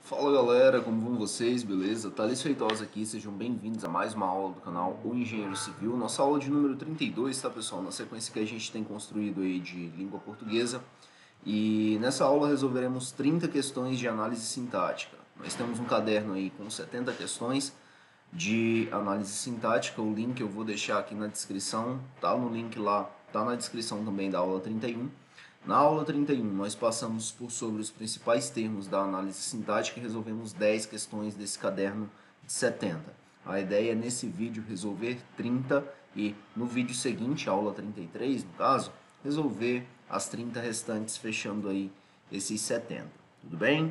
Fala galera, como vão vocês? Beleza? Thales Feitosa aqui, sejam bem-vindos a mais uma aula do canal O Engenheiro Civil. Nossa aula de número 32, tá pessoal? Na sequência que a gente tem construído aí de língua portuguesa. E nessa aula resolveremos 30 questões de análise sintática. Nós temos um caderno aí com 70 questões de análise sintática. O link eu vou deixar aqui na descrição, tá no link lá, tá na descrição também da aula 31. Na aula 31, nós passamos sobre os principais termos da análise sintática e resolvemos 10 questões desse caderno de 70. A ideia é nesse vídeo resolver 30 e no vídeo seguinte, a aula 33 no caso, resolver as 30 restantes, fechando aí esses 70. Tudo bem?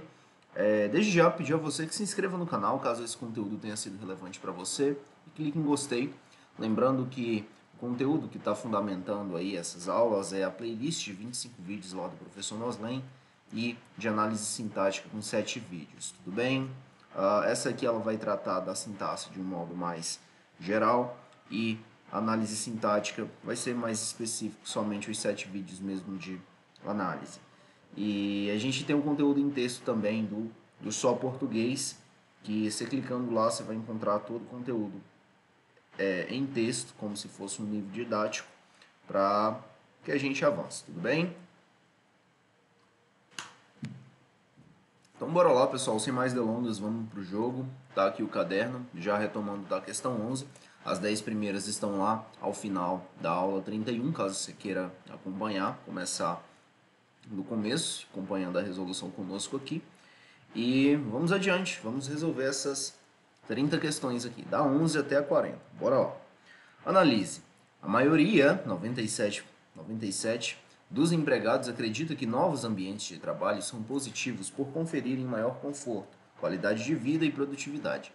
Desde já pedir a você que se inscreva no canal caso esse conteúdo tenha sido relevante para você e clique em gostei. Lembrando que o conteúdo que está fundamentando aí essas aulas é a playlist de 25 vídeos lá do professor Noslen e de análise sintática com 7 vídeos, tudo bem? Essa aqui ela vai tratar da sintaxe de um modo mais geral e a análise sintática vai ser mais específico, somente os 7 vídeos mesmo de análise. E a gente tem um conteúdo em texto também do Só Português, que você clicando lá você vai encontrar todo o conteúdo em texto, como se fosse um livro didático, para que a gente avance, tudo bem? Então bora lá pessoal, sem mais delongas, vamos para o jogo. Tá aqui o caderno, já retomando da questão 11. As 10 primeiras estão lá ao final da aula 31, caso você queira acompanhar, começar do começo, acompanhando a resolução conosco aqui. E vamos adiante, vamos resolver essas 30 questões aqui, da 11 até a 40. Bora lá. Analise. A maioria, 97, dos empregados acredita que novos ambientes de trabalho são positivos por conferirem maior conforto, qualidade de vida e produtividade.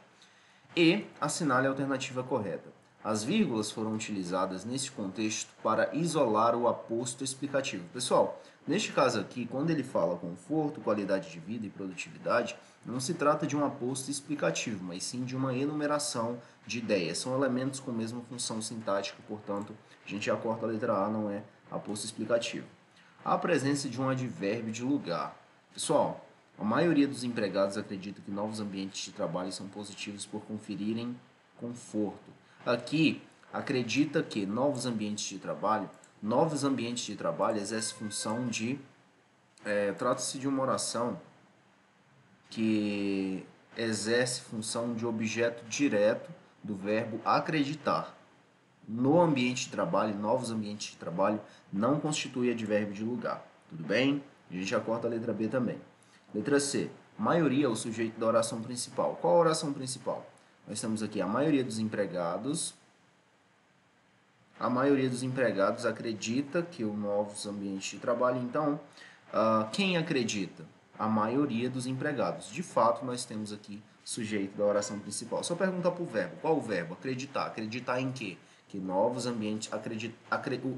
E assinale a alternativa correta. As vírgulas foram utilizadas nesse contexto para isolar o aposto explicativo. Pessoal, neste caso aqui, quando ele fala conforto, qualidade de vida e produtividade, não se trata de um aposto explicativo, mas sim de uma enumeração de ideias. São elementos com a mesma função sintática, portanto, a gente já corta a letra A, não é aposto explicativo. A presença de um advérbio de lugar. Pessoal, a maioria dos empregados acredita que novos ambientes de trabalho são positivos por conferirem conforto. Aqui, acredita que novos ambientes de trabalho exerce função de... trata-se de uma oração que exerce função de objeto direto do verbo acreditar. No ambiente de trabalho, novos ambientes de trabalho, não constitui advérbio de lugar. Tudo bem? A gente já corta a letra B também. Letra C. Maioria é o sujeito da oração principal. Qual a oração principal? Nós temos aqui a maioria dos empregados. A maioria dos empregados acredita que o novos ambientes de trabalho. Então, quem acredita? A maioria dos empregados. De fato, nós temos aqui sujeito da oração principal. Só perguntar para o verbo. Qual o verbo? Acreditar. Acreditar em quê? Que novos ambientes...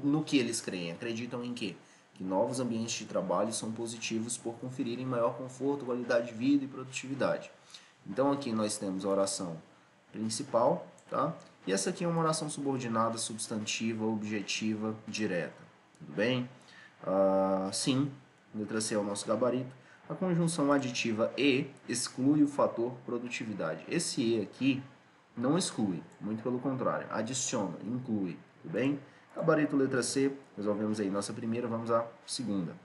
no que eles creem? Acreditam em quê? Que novos ambientes de trabalho são positivos por conferirem maior conforto, qualidade de vida e produtividade. Então, aqui nós temos a oração principal, tá? E essa aqui é uma oração subordinada, substantiva, objetiva, direta. Tudo bem? Sim, letra C é o nosso gabarito. A conjunção aditiva e exclui o fator produtividade. Esse e aqui não exclui, muito pelo contrário, adiciona, inclui. Tudo bem? Gabarito letra C, resolvemos aí nossa primeira, vamos à segunda.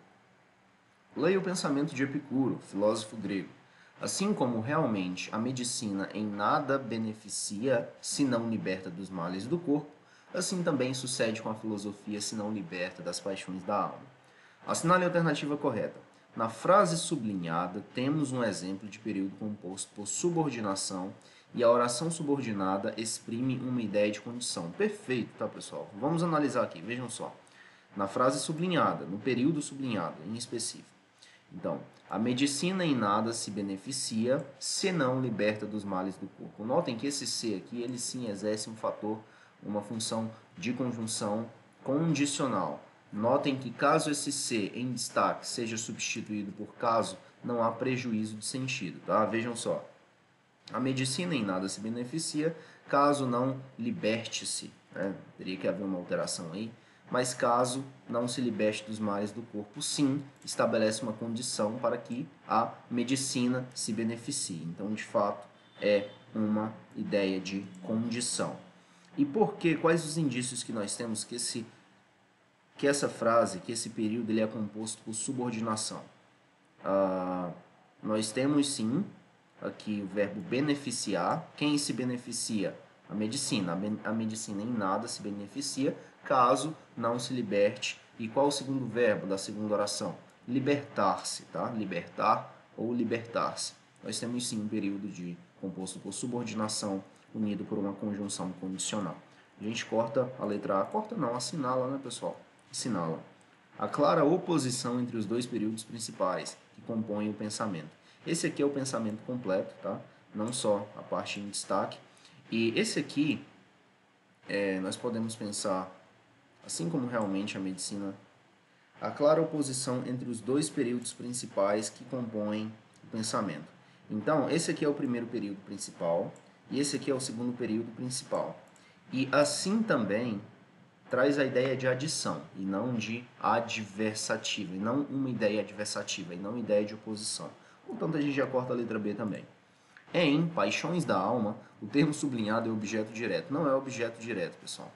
Leia o pensamento de Epicuro, filósofo grego. Assim como realmente a medicina em nada beneficia se não liberta dos males do corpo, assim também sucede com a filosofia se não liberta das paixões da alma. Assinale a alternativa correta. Na frase sublinhada, temos um exemplo de período composto por subordinação e a oração subordinada exprime uma ideia de condição. Perfeito, tá, pessoal? Vamos analisar aqui, vejam só. Na frase sublinhada, no período sublinhado, em específico. Então, a medicina em nada se beneficia se não liberta dos males do corpo. Notem que esse se aqui, ele sim exerce um fator, uma função de conjunção condicional. Notem que caso esse se em destaque seja substituído por caso, não há prejuízo de sentido, tá? Vejam só. A medicina em nada se beneficia caso não liberte-se, né? Teria que haver uma alteração aí. mas caso não se liberte dos males do corpo, sim, estabelece uma condição para que a medicina se beneficie. Então, de fato, é uma ideia de condição. E por quê? Quais os indícios que nós temos que essa frase, que esse período ele é composto por subordinação? Nós temos sim aqui o verbo beneficiar. Quem se beneficia? A medicina. A medicina em nada se beneficia caso não se liberte. E qual o segundo verbo da segunda oração? Libertar-se, tá? Libertar ou libertar-se. Nós temos sim um período composto por subordinação unido por uma conjunção condicional. A gente corta a letra A. Corta não, assinala, né, pessoal? Assinala. A clara oposição entre os dois períodos principais que compõem o pensamento. Esse aqui é o pensamento completo, tá? Não só a parte em destaque. E esse aqui, nós podemos pensar, assim como realmente a medicina, a clara oposição entre os dois períodos principais que compõem o pensamento. Então, esse aqui é o primeiro período principal e esse aqui é o segundo período principal. E assim também traz a ideia de adição e não de adversativa, e não uma ideia adversativa, e não ideia de oposição. Portanto, a gente já corta a letra B também. Em Paixões da Alma, o termo sublinhado é objeto direto. Não é objeto direto, pessoal.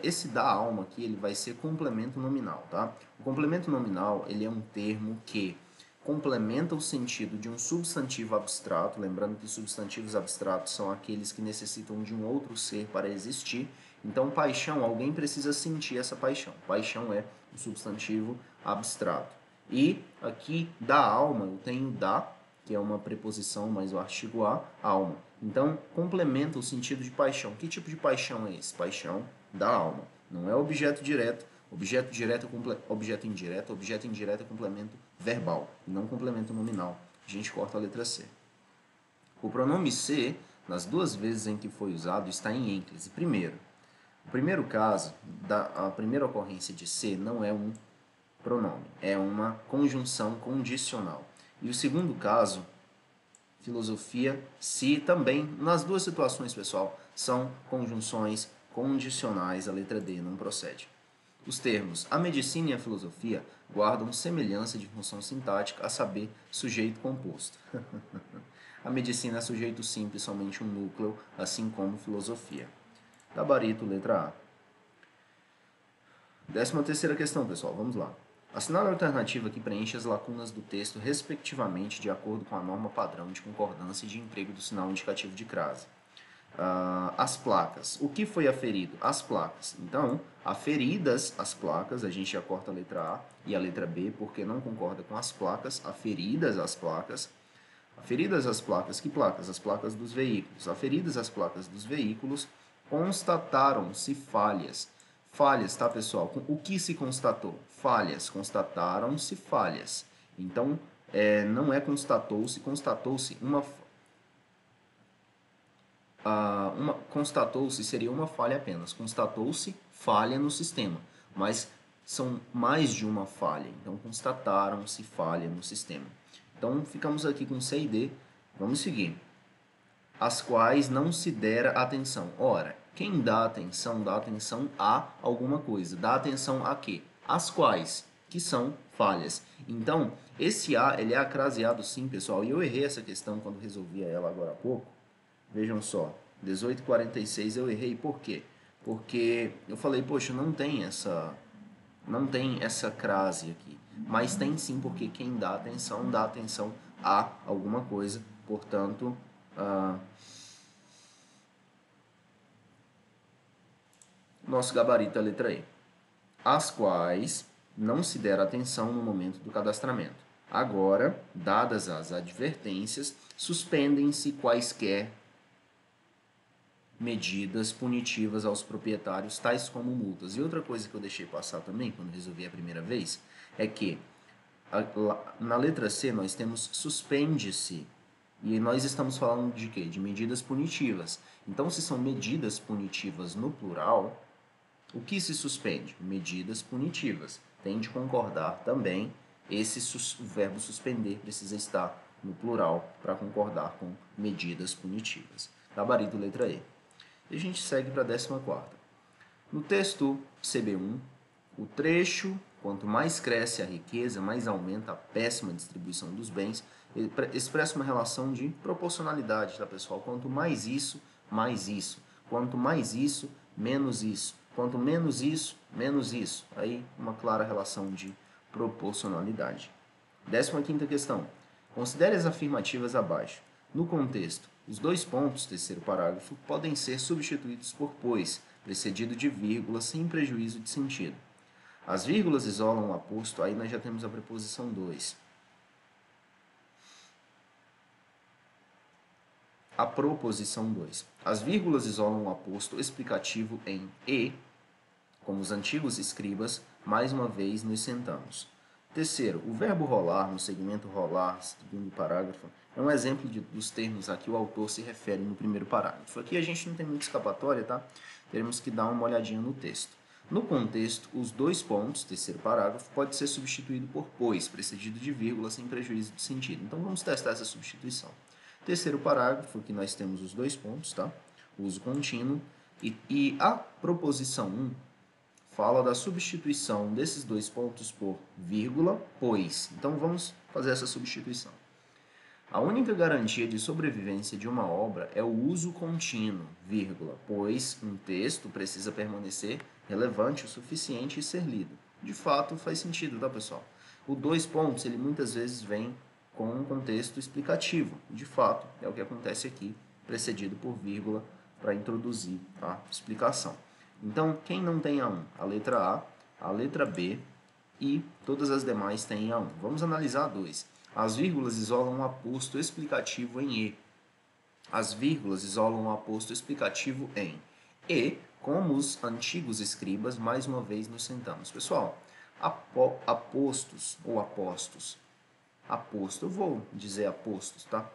Esse da alma aqui ele vai ser complemento nominal, tá? O complemento nominal ele é um termo que complementa o sentido de um substantivo abstrato, lembrando que substantivos abstratos são aqueles que necessitam de um outro ser para existir. Então, paixão, alguém precisa sentir essa paixão. Paixão é um substantivo abstrato. E aqui, da alma, eu tenho da, que é uma preposição, mais o artigo a, alma. Então, complementa o sentido de paixão. Que tipo de paixão é esse? Paixão da alma. Não é objeto direto. Objeto direto é objeto indireto é complemento verbal, e não complemento nominal. A gente corta a letra C. O pronome se, nas duas vezes em que foi usado, está em ênclise. Primeiro, o primeiro caso, a primeira ocorrência de se não é um pronome, é uma conjunção condicional. E o segundo caso, filosofia, se também, nas duas situações, pessoal, são conjunções condicionais, a letra D não procede. Os termos a medicina e a filosofia guardam semelhança de função sintática, a saber, sujeito composto. A medicina é sujeito simples, somente um núcleo, assim como filosofia. Gabarito, letra A. 13ª questão, pessoal, vamos lá. Assinale a alternativa que preenche as lacunas do texto, respectivamente, de acordo com a norma padrão de concordância e de emprego do sinal indicativo de crase. As placas. O que foi aferido? As placas. Então, aferidas as placas, a gente já corta a letra A e a letra B, porque não concorda com as placas. Aferidas as placas. Aferidas as placas. Que placas? As placas dos veículos. Aferidas as placas dos veículos, constataram-se falhas. Falhas, tá, pessoal? O que se constatou? Falhas. Constataram-se falhas. Então, não é constatou-se, constatou-se constatou-se seria uma falha apenas. Constatou-se falha no sistema, mas são mais de uma falha. Então, constataram-se falha no sistema. Então, ficamos aqui com C e D. Vamos seguir. As quais não se dera atenção. Ora, quem dá atenção a alguma coisa. Dá atenção a quê? As quais, que são falhas. Então, esse A, ele é acraseado sim, pessoal. E eu errei essa questão quando resolvia ela agora há pouco. Vejam só, 18:46 eu errei, por quê? Porque eu falei, poxa, não tem essa crase aqui, mas tem sim, porque quem dá atenção a alguma coisa, portanto, nosso gabarito é a letra E. As quais não se dera atenção no momento do cadastramento. Agora, dadas as advertências, suspendem-se quaisquer medidas punitivas aos proprietários, tais como multas. E outra coisa que eu deixei passar também, quando resolvi a primeira vez, é que na letra C nós temos suspende-se. E nós estamos falando de quê? De medidas punitivas. Então, se são medidas punitivas no plural, o que se suspende? Medidas punitivas. Tem de concordar também, o verbo suspender precisa estar no plural para concordar com medidas punitivas. Gabarito letra E. E a gente segue para a 14ª. No texto CB1, O trecho, quanto mais cresce a riqueza, mais aumenta a péssima distribuição dos bens. Ele expressa uma relação de proporcionalidade, tá, pessoal? Quanto mais isso, mais isso. Quanto mais isso, menos isso. Quanto menos isso, menos isso. Aí, uma clara relação de proporcionalidade. 15ª questão. Considere as afirmativas abaixo. No contexto, os dois pontos, terceiro parágrafo, podem ser substituídos por pois, precedido de vírgula, sem prejuízo de sentido. As vírgulas isolam o aposto, aí nós já temos a preposição 2. A proposição 2. As vírgulas isolam o aposto explicativo em e, como os antigos escribas, mais uma vez nos sentamos. Terceiro, o verbo rolar, no segmento rolar, segundo parágrafo, é um exemplo dos termos a que o autor se refere no primeiro parágrafo. Aqui a gente não tem muita escapatória, tá? Teremos que dar uma olhadinha no texto. No contexto, os dois pontos, terceiro parágrafo, pode ser substituído por pois, precedido de vírgula, sem prejuízo de sentido. Então vamos testar essa substituição. Terceiro parágrafo, aqui nós temos os dois pontos, tá? Uso contínuo. E a proposição 1 fala da substituição desses dois pontos por vírgula, pois. Então vamos fazer essa substituição. A única garantia de sobrevivência de uma obra é o uso contínuo, vírgula, pois um texto precisa permanecer relevante o suficiente e ser lido. De fato, faz sentido, tá, pessoal? O dois pontos, ele muitas vezes vem com um contexto explicativo. De fato, é o que acontece aqui, precedido por vírgula, para introduzir a explicação. Então, quem não tem A1? A letra A letra B e todas as demais têm A1. Vamos analisar a 2. As vírgulas isolam o aposto explicativo em E. As vírgulas isolam o aposto explicativo em E, como os antigos escribas, mais uma vez nos sentamos. Pessoal, apostos ou apostos. Aposto, eu vou dizer apostos, tá?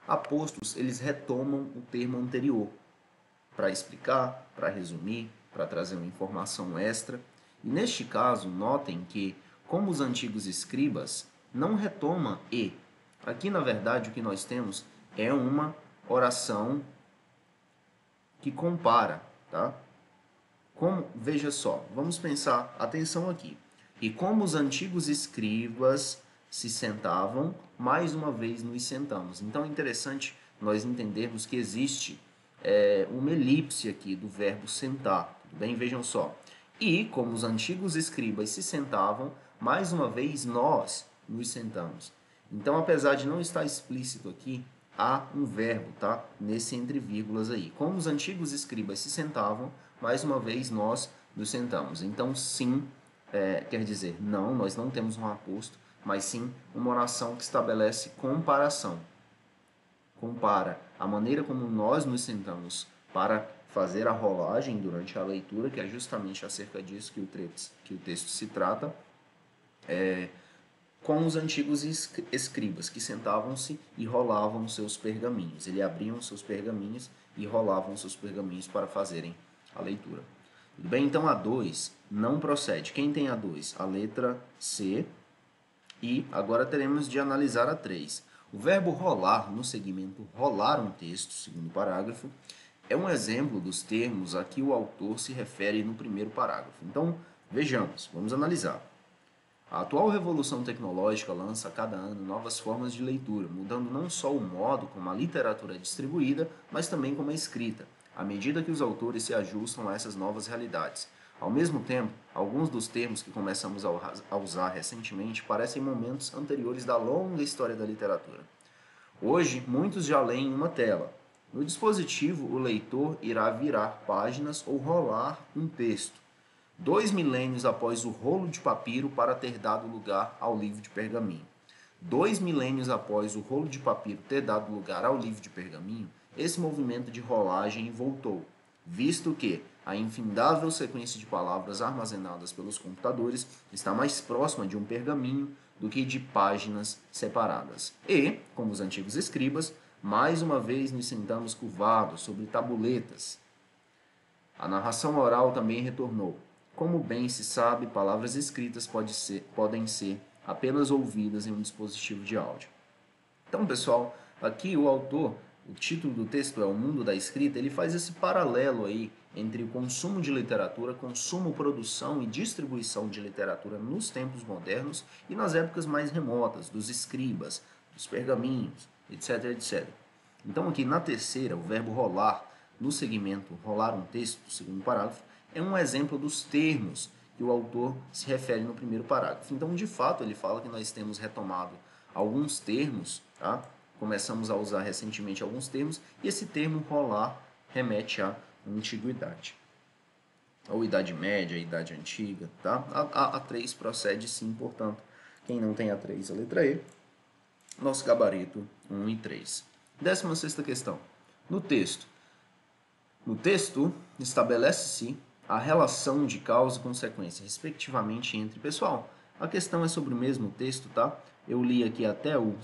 Apostos, eles retomam o termo anterior para explicar, para resumir, para trazer uma informação extra. E neste caso, notem que, como os antigos escribas, não retoma e. Aqui, na verdade, o que nós temos é uma oração que compara, tá? Como, veja só, vamos pensar, atenção aqui. E como os antigos escribas se sentavam, mais uma vez nos sentamos. Então é interessante nós entendermos que existe uma elipse aqui do verbo sentar. Tudo bem? Vejam só. E como os antigos escribas se sentavam, mais uma vez nós nos sentamos. Então, apesar de não estar explícito aqui, há um verbo, tá? Nesse entre vírgulas aí. Como os antigos escribas se sentavam, mais uma vez nós nos sentamos. Então, sim, quer dizer, não, nós não temos um aposto, mas sim uma oração que estabelece comparação. Compara a maneira como nós nos sentamos para fazer a rolagem durante a leitura, que é justamente acerca disso que o texto se trata, com os antigos escribas, que sentavam-se e rolavam seus pergaminhos. Eles abriam seus pergaminhos e rolavam seus pergaminhos para fazerem a leitura. Tudo bem? Então, a 2 não procede. Quem tem a 2? A letra C. E agora teremos de analisar a 3. O verbo rolar, no segmento rolar um texto, segundo parágrafo, é um exemplo dos termos a que o autor se refere no primeiro parágrafo. Então, vejamos, vamos analisar. A atual revolução tecnológica lança a cada ano novas formas de leitura, mudando não só o modo como a literatura é distribuída, mas também como é escrita, à medida que os autores se ajustam a essas novas realidades. Ao mesmo tempo, alguns dos termos que começamos a usar recentemente parecem momentos anteriores da longa história da literatura. Hoje, muitos já leem uma tela. No dispositivo, o leitor irá virar páginas ou rolar um texto. 2 milênios após o rolo de papiro para ter dado lugar ao livro de pergaminho. 2 milênios após o rolo de papiro ter dado lugar ao livro de pergaminho, esse movimento de rolagem voltou, visto que a infindável sequência de palavras armazenadas pelos computadores está mais próxima de um pergaminho do que de páginas separadas. E, como os antigos escribas, mais uma vez nos sentamos curvados sobre tabuletas. A narração oral também retornou. Como bem se sabe, palavras escritas podem ser apenas ouvidas em um dispositivo de áudio. Então, pessoal, aqui o autor o título do texto é O Mundo da Escrita, ele faz esse paralelo aí entre o consumo de literatura, consumo, produção e distribuição de literatura nos tempos modernos e nas épocas mais remotas, dos escribas, dos pergaminhos, etc, etc. Então aqui na terceira, o verbo rolar, no segmento rolar um texto, segundo parágrafo, é um exemplo dos termos que o autor se refere no primeiro parágrafo. Então, de fato, ele fala que nós temos retomado alguns termos, tá? Começamos a usar recentemente alguns termos, e esse termo rolar remete à antiguidade. Ou Idade Média, Idade Antiga, tá? A 3 procede sim, portanto, quem não tem a 3, a letra E, nosso gabarito 1 e 3. 16ª questão. No texto, estabelece-se a relação de causa e consequência, respectivamente, entre... Pessoal, a questão é sobre o mesmo texto, tá? Eu li aqui até o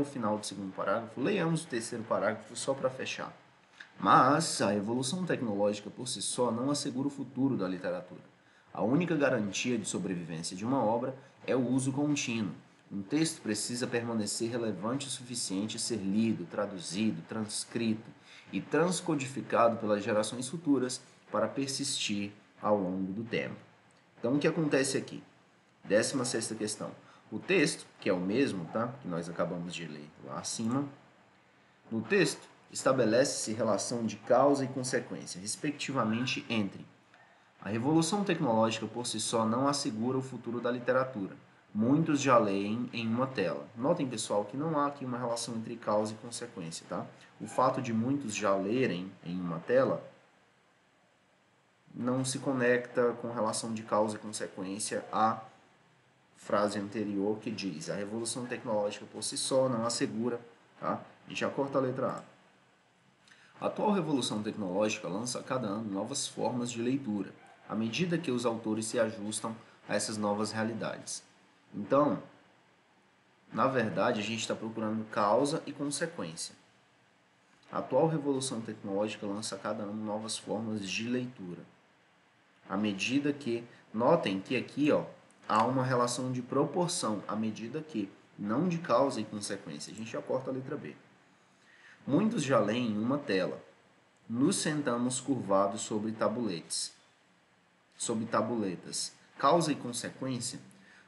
final do segundo parágrafo. Leiamos o terceiro parágrafo só para fechar. Mas a evolução tecnológica por si só não assegura o futuro da literatura. A única garantia de sobrevivência de uma obra é o uso contínuo. Um texto precisa permanecer relevante o suficiente a ser lido, traduzido, transcrito e transcodificado pelas gerações futuras para persistir ao longo do tempo. Então, o que acontece aqui? 16ª questão. O texto, que é o mesmo, tá? Que nós acabamos de ler lá acima, no texto estabelece-se relação de causa e consequência, respectivamente, entre a revolução tecnológica por si só não assegura o futuro da literatura. Muitos já leem em uma tela. Notem, pessoal, que não há aqui uma relação entre causa e consequência, tá? O fato de muitos já lerem em uma tela não se conecta com relação de causa e consequência à frase anterior que diz: a revolução tecnológica por si só não assegura, tá? A gente já corta a letra A. A atual revolução tecnológica lança a cada ano novas formas de leitura, à medida que os autores se ajustam a essas novas realidades. Então, na verdade, a gente está procurando causa e consequência. A atual revolução tecnológica lança a cada ano novas formas de leitura, à medida que... Notem que aqui, ó, há uma relação de proporção, à medida que, não de causa e consequência. A gente já corta a letra B. Muitos já leem em uma tela. Nos sentamos curvados sobre tabuletas. Causa e consequência.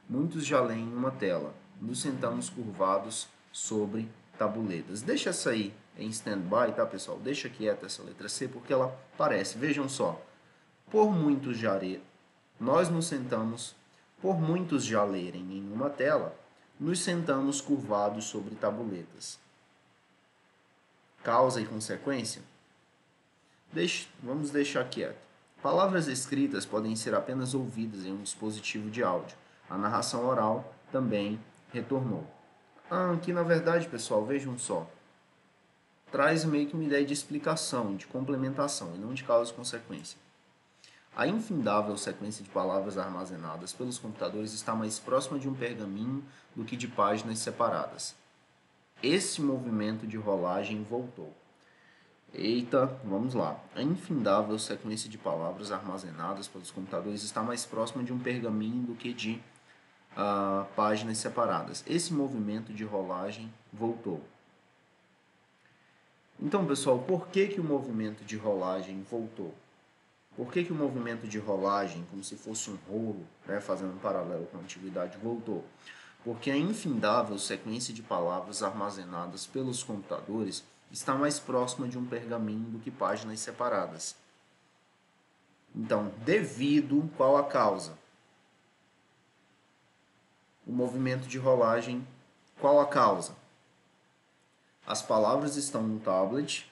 Muitos já leem em uma tela. Nos sentamos curvados sobre tabuletas. Deixa essa aí em stand-by, tá, pessoal? Deixa quieta essa letra C, porque ela parece. Vejam só. Por muitos já nós nos sentamos, por muitos já lerem em uma tela, nos sentamos curvados sobre tabuletas. Causa e consequência? Vamos deixar quieto. Palavras escritas podem ser apenas ouvidas em um dispositivo de áudio. A narração oral também retornou. Aqui, na verdade, pessoal, vejam só. Traz meio que uma ideia de explicação, de complementação, e não de causa e consequência. A infindável sequência de palavras armazenadas pelos computadores está mais próxima de um pergaminho do que de páginas separadas. Esse movimento de rolagem voltou. Eita, vamos lá. A infindável sequência de palavras armazenadas pelos computadores está mais próxima de um pergaminho do que de páginas separadas. Esse movimento de rolagem voltou. Então, pessoal, por que o movimento de rolagem voltou? Por que o movimento de rolagem, como se fosse um rolo, né, fazendo um paralelo com a antiguidade, voltou? Porque a infindável sequência de palavras armazenadas pelos computadores está mais próxima de um pergaminho do que páginas separadas. Então, devido, qual a causa? O movimento de rolagem, qual a causa? As palavras estão no tablet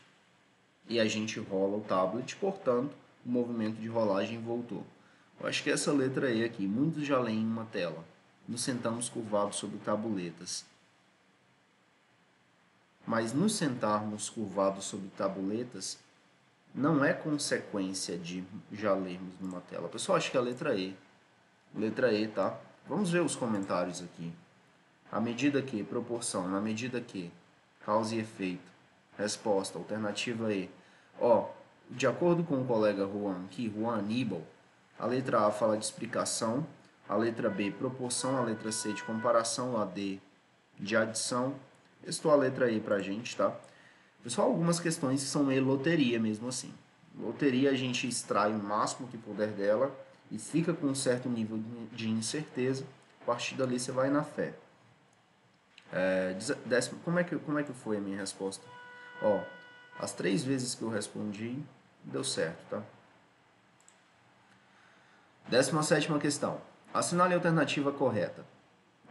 e a gente rola o tablet, portanto, o movimento de rolagem voltou. Eu acho que essa letra E aqui, muitos já leem em uma tela. Nos sentamos curvados sobre tabuletas. Mas nos sentarmos curvados sobre tabuletas não é consequência de já lermos numa tela. Pessoal, acho que é a letra E. Letra E, tá? Vamos ver os comentários aqui. À medida que, proporção, na medida que, causa e efeito. Resposta, alternativa E. Ó, de acordo com o colega Juan aqui, Juan Aníbal, a letra A fala de explicação, a letra B, proporção, a letra C, de comparação, a D, de adição. Estou a letra E pra gente, tá? Pessoal, algumas questões que são meio loteria mesmo assim. Loteria a gente extrai o máximo que puder dela e fica com um certo nível de incerteza. A partir dali você vai na fé. Como é que foi a minha resposta? Ó, as 3 vezes que eu respondi, deu certo, tá? 17ª questão. Assinale a alternativa correta.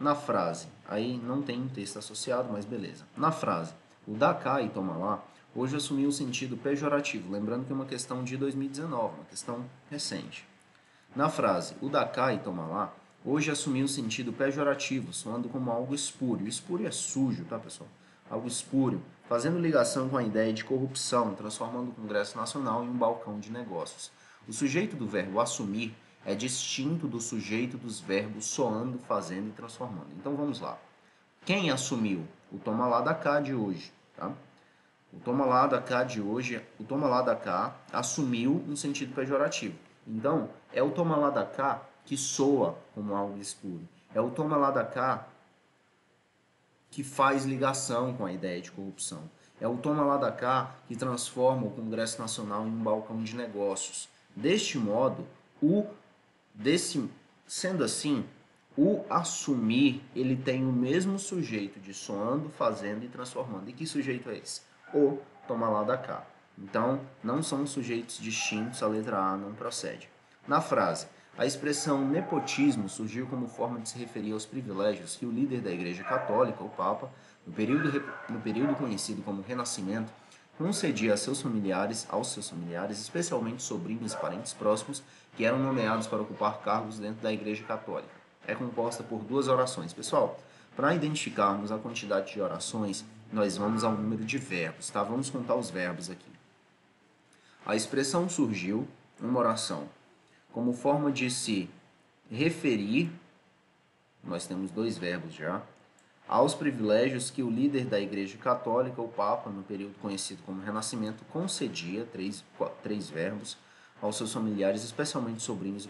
Na frase, aí não tem um texto associado, mas beleza. Na frase, o dá cá e toma lá, hoje assumiu o sentido pejorativo, lembrando que é uma questão de 2019, uma questão recente. Na frase, o dá cá e toma lá, hoje assumiu o sentido pejorativo, soando como algo espúrio. Espúrio é sujo, tá, pessoal? Algo espúrio, fazendo ligação com a ideia de corrupção, transformando o Congresso Nacional em um balcão de negócios. O sujeito do verbo assumir é distinto do sujeito dos verbos soando, fazendo e transformando. Então vamos lá. Quem assumiu? O toma lá da cá de hoje, tá? O toma lá da cá de hoje, o toma lá da cá assumiu um sentido pejorativo. Então, é o toma lá da cá que soa como algo espúrio. É o toma lá da cá que faz ligação com a ideia de corrupção. É o toma lá da cá que transforma o Congresso Nacional em um balcão de negócios. Deste modo, sendo assim, o assumir, ele tem o mesmo sujeito de soando, fazendo e transformando. E que sujeito é esse? O toma lá da cá. Então, não são sujeitos distintos, a letra A não procede. Na frase, a expressão nepotismo surgiu como forma de se referir aos privilégios que o líder da Igreja Católica, o Papa, no período conhecido como Renascimento, concedia aos seus familiares, especialmente sobrinhos e parentes próximos, que eram nomeados para ocupar cargos dentro da Igreja Católica. É composta por 2 orações. Pessoal, para identificarmos a quantidade de orações, nós vamos ao número de verbos, tá? Vamos contar os verbos aqui. A expressão surgiu, uma oração, como forma de se referir, nós temos 2 verbos já, aos privilégios que o líder da Igreja Católica, o Papa, no período conhecido como Renascimento, concedia, 3 verbos, aos seus familiares, especialmente sobrinhos e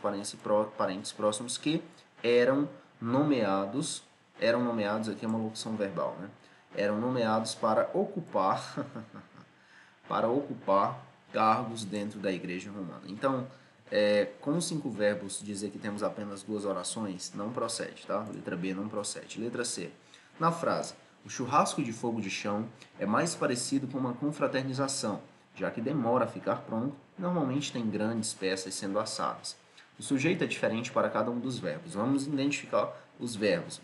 parentes próximos, que eram nomeados, aqui é uma locução verbal, né? Eram nomeados para ocupar, para ocupar cargos dentro da Igreja Romana. Então, com 5 verbos, dizer que temos apenas 2 orações, não procede, tá? Letra B não procede. Letra C. Na frase, o churrasco de fogo de chão é mais parecido com uma confraternização, já que demora a ficar pronto e normalmente tem grandes peças sendo assadas. O sujeito é diferente para cada um dos verbos. Vamos identificar os verbos.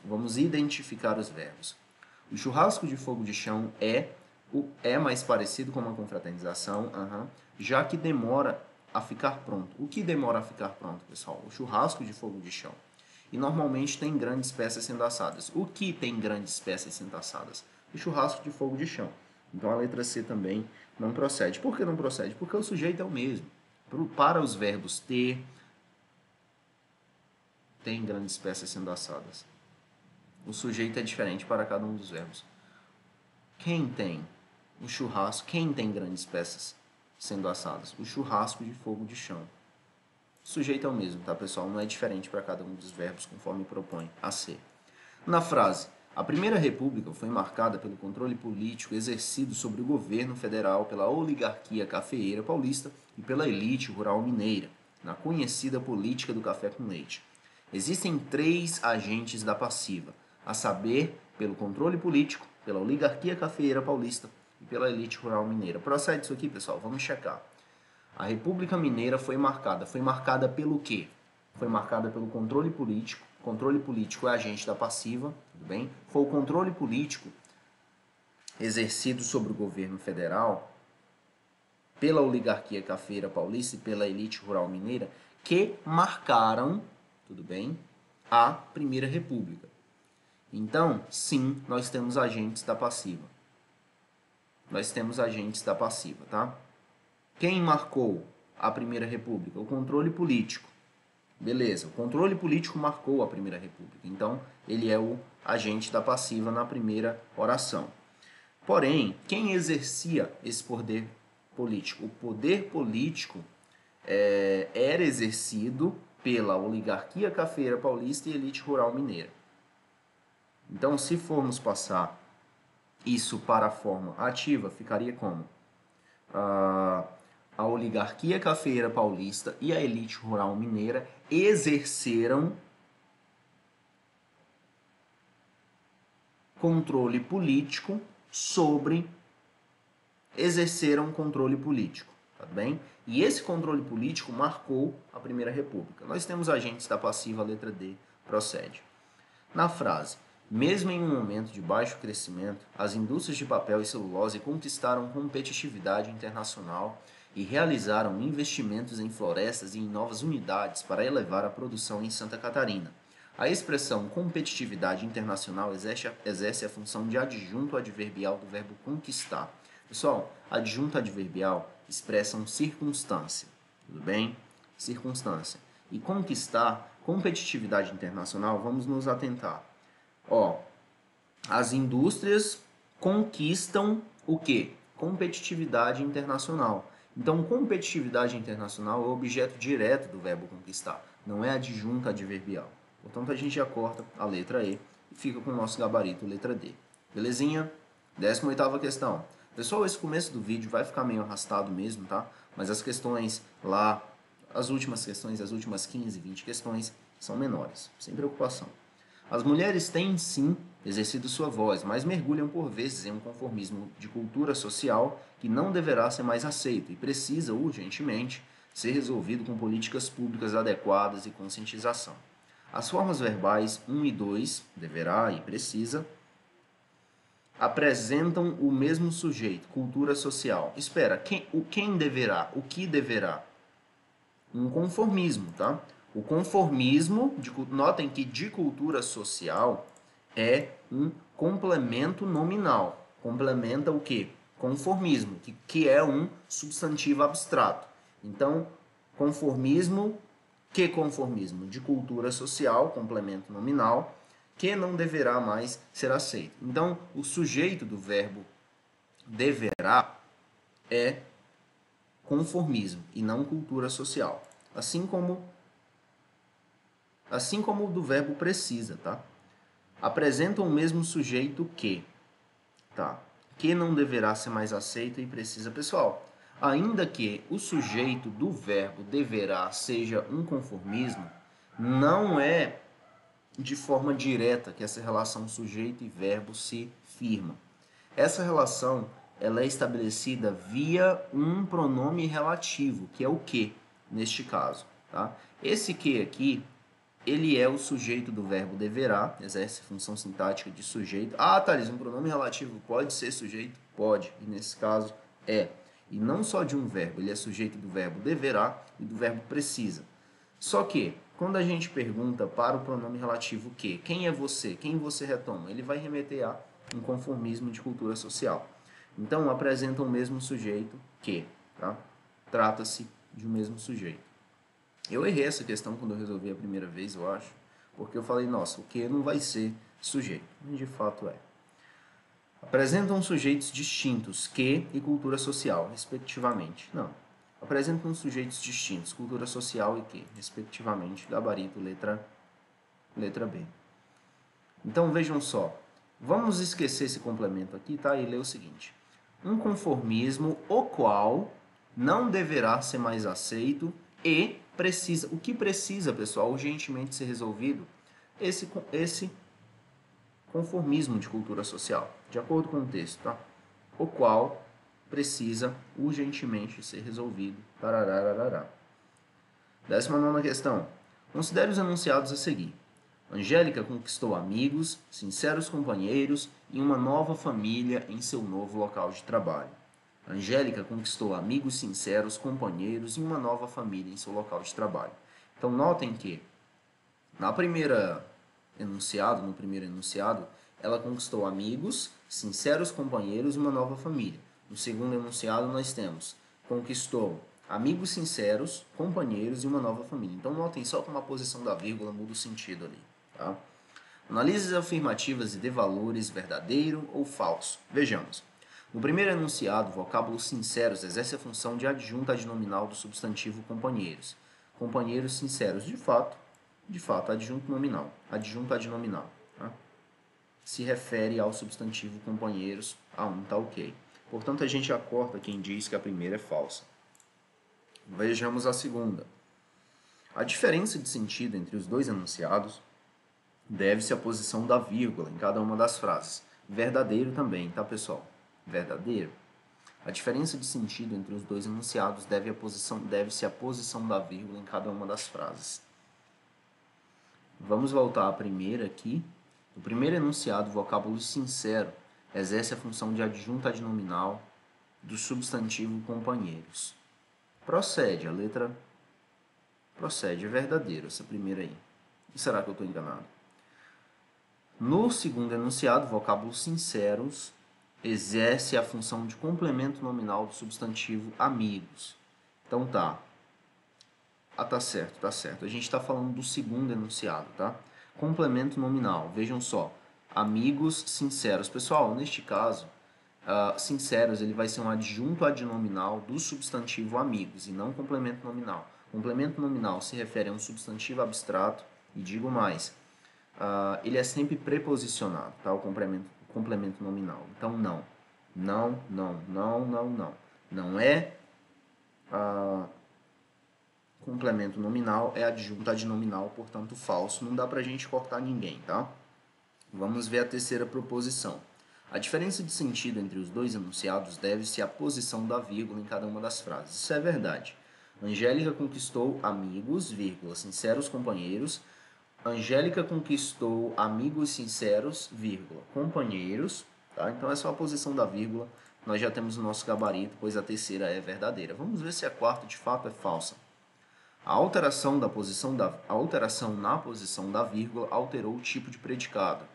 O churrasco de fogo de chão é mais parecido com uma confraternização, já que demora a ficar pronto. O que demora a ficar pronto, pessoal? O churrasco de fogo de chão. E normalmente tem grandes peças sendo assadas. O que tem grandes peças sendo assadas? O churrasco de fogo de chão. Então a letra C também não procede. Por que não procede? Porque o sujeito é o mesmo. Para os verbos ter, tem grandes peças sendo assadas. O sujeito é diferente para cada um dos verbos. Quem tem o churrasco? Quem tem grandes peças sendo assadas? O churrasco de fogo de chão. O sujeito é o mesmo, tá, pessoal? Não é diferente para cada um dos verbos, conforme propõe a C. Na frase, a Primeira República foi marcada pelo controle político exercido sobre o governo federal pela oligarquia cafeeira paulista e pela elite rural mineira, na conhecida política do café com leite. Existem 3 agentes da passiva, a saber, pelo controle político, pela oligarquia cafeeira paulista e pela elite rural mineira. Procede isso aqui, pessoal? Vamos checar. A República Mineira foi marcada pelo quê? Foi marcada pelo controle político. Controle político é agente da passiva, tudo bem? Foi o controle político exercido sobre o governo federal pela oligarquia cafeira paulista e pela elite rural mineira que marcaram, tudo bem, a Primeira República. Então, sim, nós temos agentes da passiva. Tá? Quem marcou a Primeira República? O controle político. Beleza, o controle político marcou a Primeira República. Então, ele é o agente da passiva na primeira oração. Porém, quem exercia esse poder político? O poder político era exercido pela oligarquia cafeeira paulista e elite rural mineira. Então, se formos passar Isso para a forma ativa ficaria como? A, a oligarquia cafeeira paulista e a elite rural mineira exerceram controle político sobre exerceram controle político, tá bem? E esse controle político marcou a Primeira República. Nós temos agentes da passiva, letra D, procede. Na frase, mesmo em um momento de baixo crescimento, as indústrias de papel e celulose conquistaram competitividade internacional e realizaram investimentos em florestas e em novas unidades para elevar a produção em Santa Catarina. A expressão competitividade internacional exerce a função de adjunto adverbial do verbo conquistar. Pessoal, adjunto adverbial expressa circunstância, tudo bem? Circunstância. E conquistar, competitividade internacional, vamos nos atentar. Ó, as indústrias conquistam o quê? Competitividade internacional. Então, competitividade internacional é o objeto direto do verbo conquistar, não é adjunto adverbial. Portanto, a gente já corta a letra E e fica com o nosso gabarito, letra D. Belezinha? 18ª questão. Pessoal, esse começo do vídeo vai ficar meio arrastado mesmo, tá? Mas as questões lá, as últimas questões, as últimas 15, 20 questões, são menores, sem preocupação. As mulheres têm, sim, exercido sua voz, mas mergulham por vezes em um conformismo de cultura social que não deverá ser mais aceito e precisa, urgentemente, ser resolvido com políticas públicas adequadas e conscientização. As formas verbais 1 e 2, deverá e precisa, apresentam o mesmo sujeito, cultura social. Espera, quem deverá? O que deverá? Um conformismo, tá? O conformismo, notem que de cultura social é um complemento nominal. Complementa o quê? Conformismo, que é um substantivo abstrato. Então, conformismo, que conformismo? De cultura social, complemento nominal, que não deverá mais ser aceito. Então, o sujeito do verbo deverá é conformismo e não cultura social. Assim como o do verbo precisa, tá? Apresentam o mesmo sujeito que, tá? Que não deverá ser mais aceito e precisa. Pessoal, ainda que o sujeito do verbo deverá seja um conformismo, não é de forma direta que essa relação sujeito e verbo se firma. Essa relação ela é estabelecida via um pronome relativo, que é o que, neste caso. Tá? Esse que aqui, ele é o sujeito do verbo deverá, exerce função sintática de sujeito. Ah, Thales, um pronome relativo pode ser sujeito? Pode, e nesse caso é. E não só de um verbo, ele é sujeito do verbo deverá e do verbo precisa. Só que, quando a gente pergunta para o pronome relativo que, quem é você, quem você retoma, ele vai remeter a um conformismo de cultura social. Então, apresenta o mesmo sujeito que, tá? Trata-se de um mesmo sujeito. Eu errei essa questão quando eu resolvi a primeira vez, eu acho, porque eu falei, nossa, o que não vai ser sujeito, mas de fato é. Apresentam sujeitos distintos, que e cultura social, respectivamente. Não. Apresentam sujeitos distintos, cultura social e que, respectivamente, gabarito, letra B. Então, vejam só. Vamos esquecer esse complemento aqui, tá? E ler o seguinte. Um conformismo o qual não deverá ser mais aceito e precisa. O que precisa, pessoal, urgentemente ser resolvido? Esse conformismo de cultura social, de acordo com o texto, tá? O qual precisa urgentemente ser resolvido. Tararararará. 19ª questão. Considere os enunciados a seguir. Angélica conquistou amigos, sinceros companheiros e uma nova família em seu novo local de trabalho. Angélica conquistou amigos sinceros, companheiros e uma nova família em seu local de trabalho. Então, notem que no primeiro enunciado, ela conquistou amigos, sinceros companheiros e uma nova família. No segundo enunciado, nós temos conquistou amigos sinceros, companheiros e uma nova família. Então, notem só como a posição da vírgula muda o sentido ali. Tá? Analise as afirmativas e dê valores verdadeiro ou falso. Vejamos. No primeiro enunciado, o vocábulo sinceros exerce a função de adjunto adnominal do substantivo companheiros. Companheiros sinceros, de fato, adjunto nominal, adjunto adnominal. Tá? se refere ao substantivo companheiros, a um tá ok. Portanto, a gente já corta quem diz que a primeira é falsa. Vejamos a segunda. A diferença de sentido entre os dois enunciados deve-se à posição da vírgula em cada uma das frases. Verdadeiro também, tá, pessoal? Verdadeiro. A diferença de sentido entre os dois enunciados deve-se à posição da vírgula em cada uma das frases. Vamos voltar à primeira aqui. O primeiro enunciado, o vocábulo sincero, exerce a função de adjunto adnominal do substantivo companheiros. Procede, a letra procede, é verdadeiro essa primeira aí. Será que eu estou enganado? No segundo enunciado, o vocábulo sinceros exerce a função de complemento nominal do substantivo amigos. Então tá. Ah, tá certo, tá certo. A gente está falando do segundo enunciado, tá? Complemento nominal. Vejam só. Amigos sinceros. Pessoal, neste caso, sinceros ele vai ser um adjunto adnominal do substantivo amigos e não complemento nominal. Complemento nominal se refere a um substantivo abstrato e digo mais, ele é sempre preposicionado, tá? O complemento nominal. Então, não. Não, não, não, não, não. Não é complemento nominal, é adjunto adnominal, portanto, falso. Não dá pra gente cortar ninguém, tá? Vamos ver a terceira proposição. A diferença de sentido entre os dois enunciados deve-se à posição da vírgula em cada uma das frases. Isso é verdade. Angélica conquistou amigos, vírgula, sinceros companheiros. Angélica conquistou amigos sinceros, vírgula, companheiros. Tá? Então, essa é a posição da vírgula. Nós já temos o nosso gabarito, pois a terceira é verdadeira. Vamos ver se a quarta, de fato, é falsa. A alteração na posição da vírgula alterou o tipo de predicado.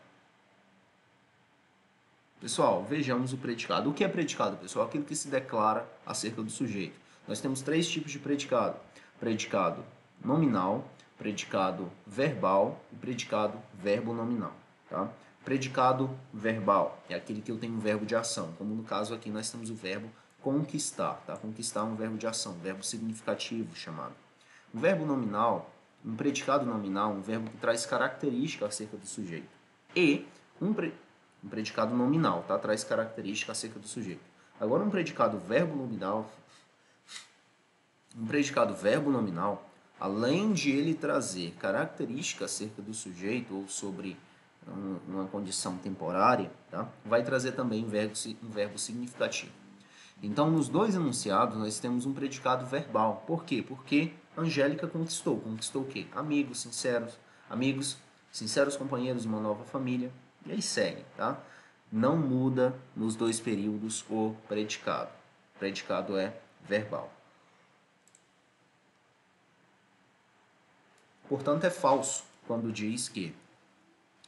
Pessoal, vejamos o predicado. O que é predicado, pessoal? Aquilo que se declara acerca do sujeito. Nós temos três tipos de predicado. Predicado nominal, predicado verbal e predicado verbo nominal. Tá? Predicado verbal é aquele que eu tenho um verbo de ação. Como no caso aqui nós temos o verbo conquistar. Tá? Conquistar é um verbo de ação, verbo significativo chamado. O verbo nominal, um predicado nominal, um verbo que traz característica acerca do sujeito. E um predicado nominal, tá? Traz característica acerca do sujeito. Agora, um predicado verbo nominal, além de ele trazer característica acerca do sujeito ou sobre uma condição temporária, tá? Vai trazer também um verbo significativo. Então, nos dois enunciados, nós temos um predicado verbal. Por quê? Porque Angélica conquistou. Conquistou o quê? Amigos, sinceros companheiros, uma nova família. E aí segue, tá? Não muda nos dois períodos o predicado. O predicado é verbal. Portanto, é falso quando diz que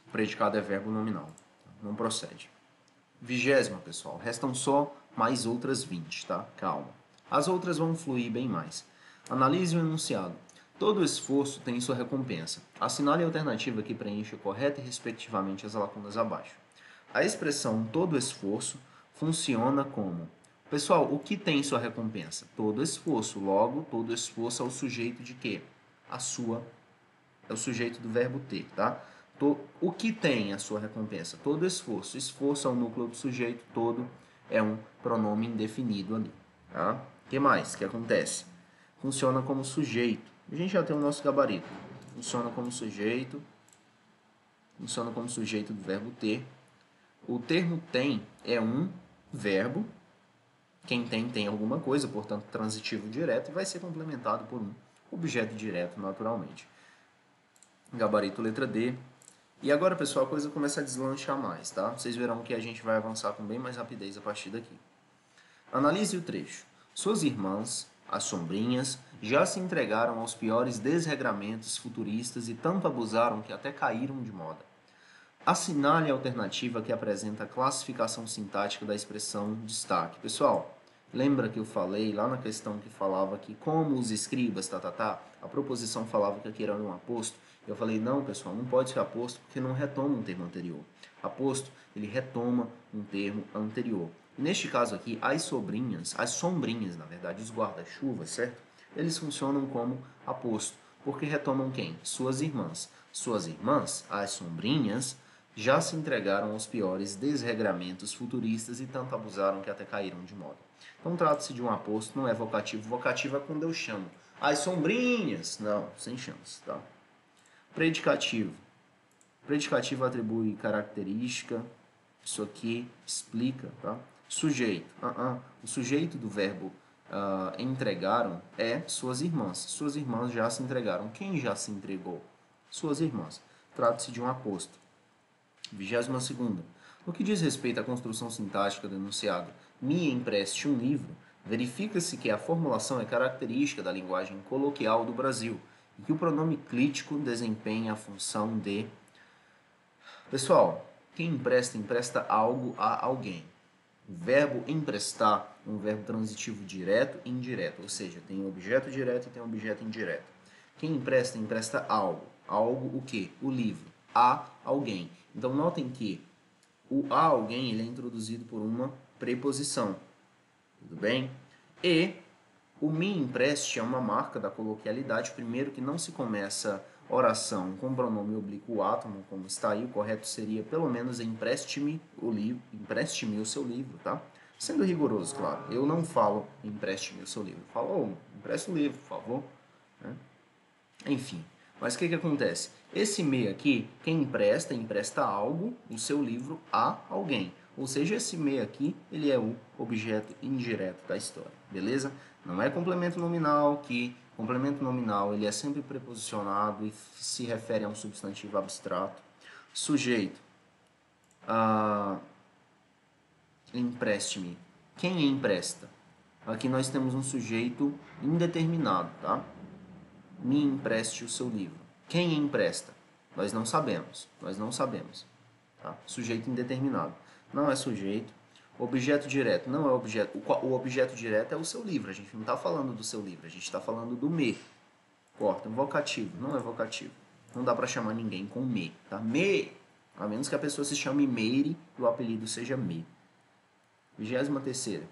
o predicado é verbo nominal. Não procede. 20ª, pessoal. Restam só mais outras 20, tá? Calma. As outras vão fluir bem mais. Analise o enunciado. Todo esforço tem sua recompensa. Assinale a alternativa que preenche correta e respectivamente as lacunas abaixo. A expressão todo esforço funciona como... Pessoal, o que tem sua recompensa? Todo esforço. Logo, todo esforço é o sujeito de quê? É o sujeito do verbo ter, tá? O que tem a sua recompensa? Todo esforço. Esforço é o núcleo do sujeito, todo é um pronome indefinido ali. Tá? O que mais que acontece? Funciona como sujeito. A gente já tem o nosso gabarito. Funciona como sujeito do verbo ter. O termo tem é um verbo. Quem tem alguma coisa, portanto, transitivo direto, e vai ser complementado por um objeto direto, naturalmente. Gabarito letra D. E agora, pessoal, a coisa começa a deslanchar mais, tá? Vocês verão que a gente vai avançar com bem mais rapidez a partir daqui. Analise o trecho. Suas irmãs, as sombrinhas, já se entregaram aos piores desregramentos futuristas e tanto abusaram que até caíram de moda. Assinale a alternativa que apresenta a classificação sintática da expressão destaque. Pessoal, lembra que eu falei lá na questão que falava que como os escribas, a proposição falava que aqui era um aposto. Eu falei, não, pessoal, não pode ser aposto porque não retoma um termo anterior. Aposto, ele retoma um termo anterior. E neste caso aqui, as sombrinhas, na verdade, os guarda-chuvas, certo? Eles funcionam como aposto, porque retomam quem? Suas irmãs. Suas irmãs, as sombrinhas, já se entregaram aos piores desregramentos futuristas e tanto abusaram que até caíram de moda. Então trata-se de um aposto, não é vocativo. Vocativo é quando eu chamo as sombrinhas. Não, sem chance, tá? Predicativo. Predicativo atribui característica. Isso aqui explica, tá? Sujeito. O sujeito do verbo entregaram é suas irmãs. Suas irmãs já se entregaram. Quem já se entregou? Suas irmãs. Trata-se de um aposto. 22ª. No que diz respeito à construção sintática do enunciado me empreste um livro, verifica-se que a formulação é característica da linguagem coloquial do Brasil e que o pronome clítico desempenha a função de... Pessoal, quem empresta, empresta algo a alguém. O verbo emprestar é um verbo transitivo direto e indireto, ou seja, tem um objeto direto e tem um objeto indireto. Quem empresta, empresta algo. Algo o quê? O livro. A alguém. Então, notem que o a alguém ele é introduzido por uma preposição. Tudo bem? E o me empreste é uma marca da coloquialidade. Primeiro que não se começa oração com pronome oblíquo átomo, como está aí. O correto seria pelo menos empreste-me o livro, empreste-me o seu livro, tá? Sendo rigoroso, claro. Eu não falo empreste-me o seu livro. Eu falo, empreste o livro, por favor. Né? Enfim. Mas o que acontece? Esse me aqui, quem empresta, empresta algo, o seu livro, a alguém. Ou seja, esse me aqui, ele é o objeto indireto da história, beleza? Não é complemento nominal, que complemento nominal ele é sempre preposicionado e se refere a um substantivo abstrato. Sujeito, empreste-me. Quem empresta? Aqui nós temos um sujeito indeterminado, tá? Me empreste o seu livro. Quem empresta? Nós não sabemos. Nós não sabemos. Tá? Sujeito indeterminado. Não é sujeito. Objeto direto. Não é objeto. O objeto direto é o seu livro. A gente não está falando do seu livro. A gente está falando do me. Corta. Vocativo. Não é vocativo. Não dá para chamar ninguém com me. Tá? Me. A menos que a pessoa se chame Meire e o apelido seja me. 23ª.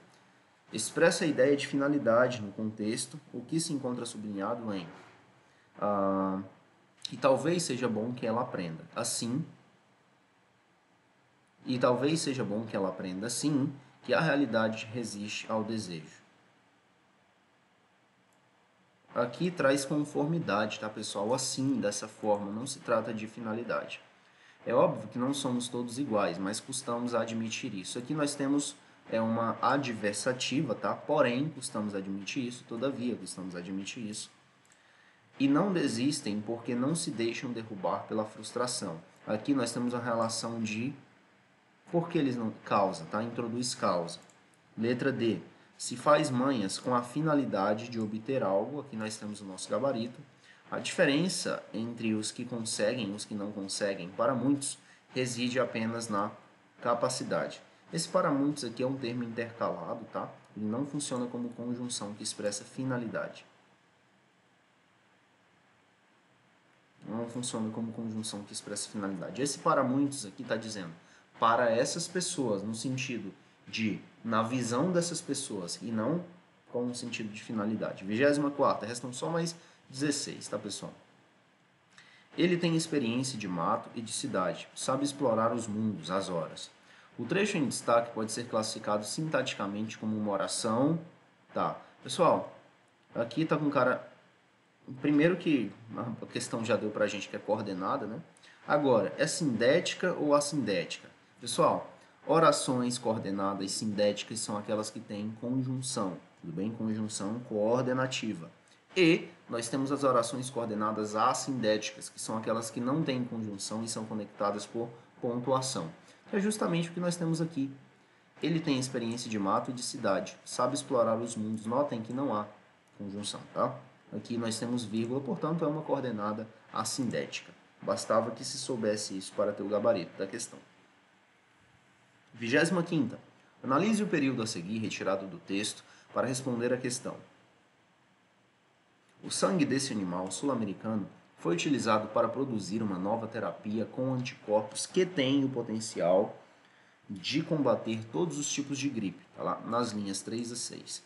Expressa a ideia de finalidade no contexto, o que se encontra sublinhado em e talvez seja bom que ela aprenda assim, e talvez seja bom que ela aprenda assim, que a realidade resiste ao desejo. Aqui traz conformidade, tá, pessoal? Assim, dessa forma, não se trata de finalidade. É óbvio que não somos todos iguais, mas custamos a admitir isso. Aqui nós temos uma adversativa, tá? Porém, custamos admitir isso, todavia, custamos admitir isso. E não desistem porque não se deixam derrubar pela frustração. Aqui nós temos a relação de por que eles não... Causa, tá? Introduz causa. Letra D. Se faz manhas com a finalidade de obter algo. Aqui nós temos o nosso gabarito. A diferença entre os que conseguem e os que não conseguem, para muitos, reside apenas na capacidade. Esse para muitos aqui é um termo intercalado, tá? Ele não funciona como conjunção que expressa finalidade. Não funciona como conjunção que expressa finalidade. Esse para muitos aqui está dizendo para essas pessoas, no sentido de, na visão dessas pessoas, e não com o sentido de finalidade. 24ª, restam só mais 16, tá, pessoal? Ele tem experiência de mato e de cidade, sabe explorar os mundos, as horas. O trecho em destaque pode ser classificado sintaticamente como uma oração. Tá, pessoal, aqui tá com um cara... Primeiro que a questão já deu pra gente que é coordenada, né? Agora, é sindética ou assindética? Pessoal, orações coordenadas sindéticas são aquelas que têm conjunção, tudo bem? Conjunção coordenativa. E nós temos as orações coordenadas assindéticas, que são aquelas que não têm conjunção e são conectadas por pontuação. Que é justamente o que nós temos aqui. Ele tem experiência de mato e de cidade, sabe explorar os mundos. Notem que não há conjunção, tá? Aqui nós temos vírgula, portanto é uma coordenada assindética. Bastava que se soubesse isso para ter o gabarito da questão. 25ª. Analise o período a seguir retirado do texto para responder à questão. O sangue desse animal sul-americano foi utilizado para produzir uma nova terapia com anticorpos que têm o potencial de combater todos os tipos de gripe, tá lá nas linhas 3 a 6.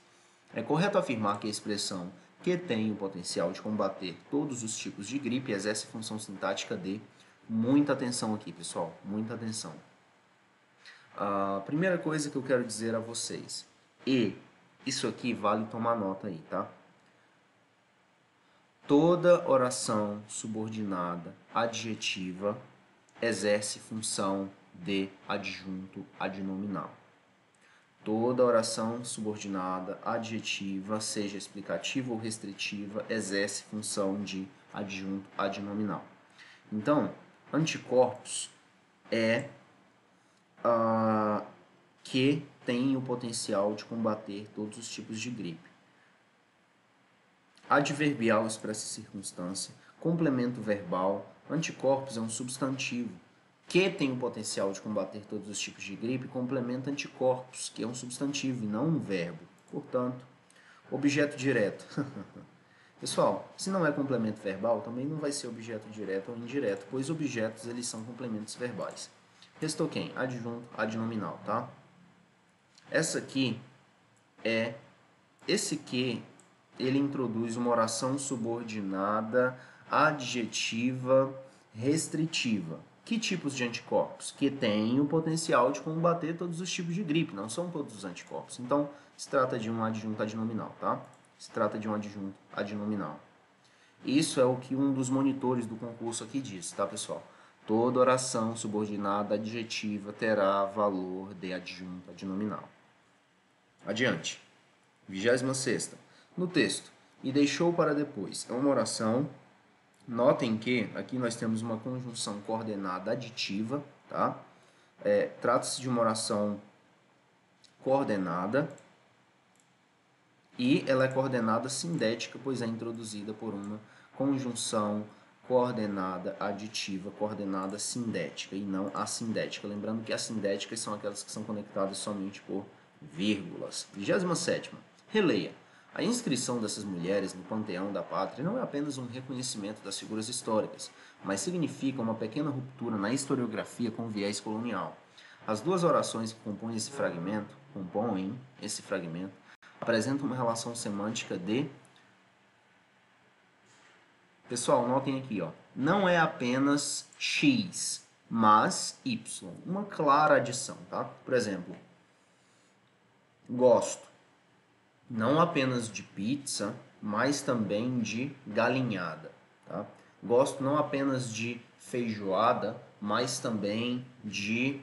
É correto afirmar que a expressão que tem o potencial de combater todos os tipos de gripe exerce função sintática de Muita atenção aqui, pessoal, muita atenção. A primeira coisa que eu quero dizer a vocês, isso aqui vale tomar nota aí, tá? Toda oração subordinada adjetiva exerce função de adjunto adnominal. Toda oração subordinada adjetiva, seja explicativa ou restritiva, exerce função de adjunto adnominal. Então, anticorpos é que tem o potencial de combater todos os tipos de gripe. Adverbial expressa circunstância, complemento verbal, anticorpos é um substantivo que tem o potencial de combater todos os tipos de gripe, complementa anticorpos, que é um substantivo e não um verbo. Portanto, objeto direto. Pessoal, se não é complemento verbal, também não vai ser objeto direto ou indireto, pois objetos eles são complementos verbais. Restou quem? Adjunto, adnominal, tá? Esse que ele introduz uma oração subordinada adjetiva restritiva. Que tipos de anticorpos? Que têm o potencial de combater todos os tipos de gripe, não são todos os anticorpos. Então, se trata de um adjunto adnominal, tá? Se trata de um adjunto adnominal. Isso é o que um dos monitores do concurso aqui diz, tá, pessoal? Toda oração subordinada adjetiva terá valor de adjunto adnominal. Adiante. 26ª. No texto, e deixou para depois. É uma oração. Notem que aqui nós temos uma conjunção coordenada aditiva, tá? Trata-se de uma oração coordenada e ela é coordenada sindética, pois é introduzida por uma conjunção coordenada aditiva, coordenada sindética e não assindética. Lembrando que as sindéticas são aquelas que são conectadas somente por vírgulas. 27ª. Releia. A inscrição dessas mulheres no panteão da pátria não é apenas um reconhecimento das figuras históricas, mas significa uma pequena ruptura na historiografia com viés colonial. As duas orações que compõem esse fragmento, apresentam uma relação semântica de... Pessoal, notem aqui, ó, não é apenas X, mas Y. Uma clara adição, tá? Por exemplo, gosto não apenas de pizza, mas também de galinhada, tá? Gosto não apenas de feijoada, mas também de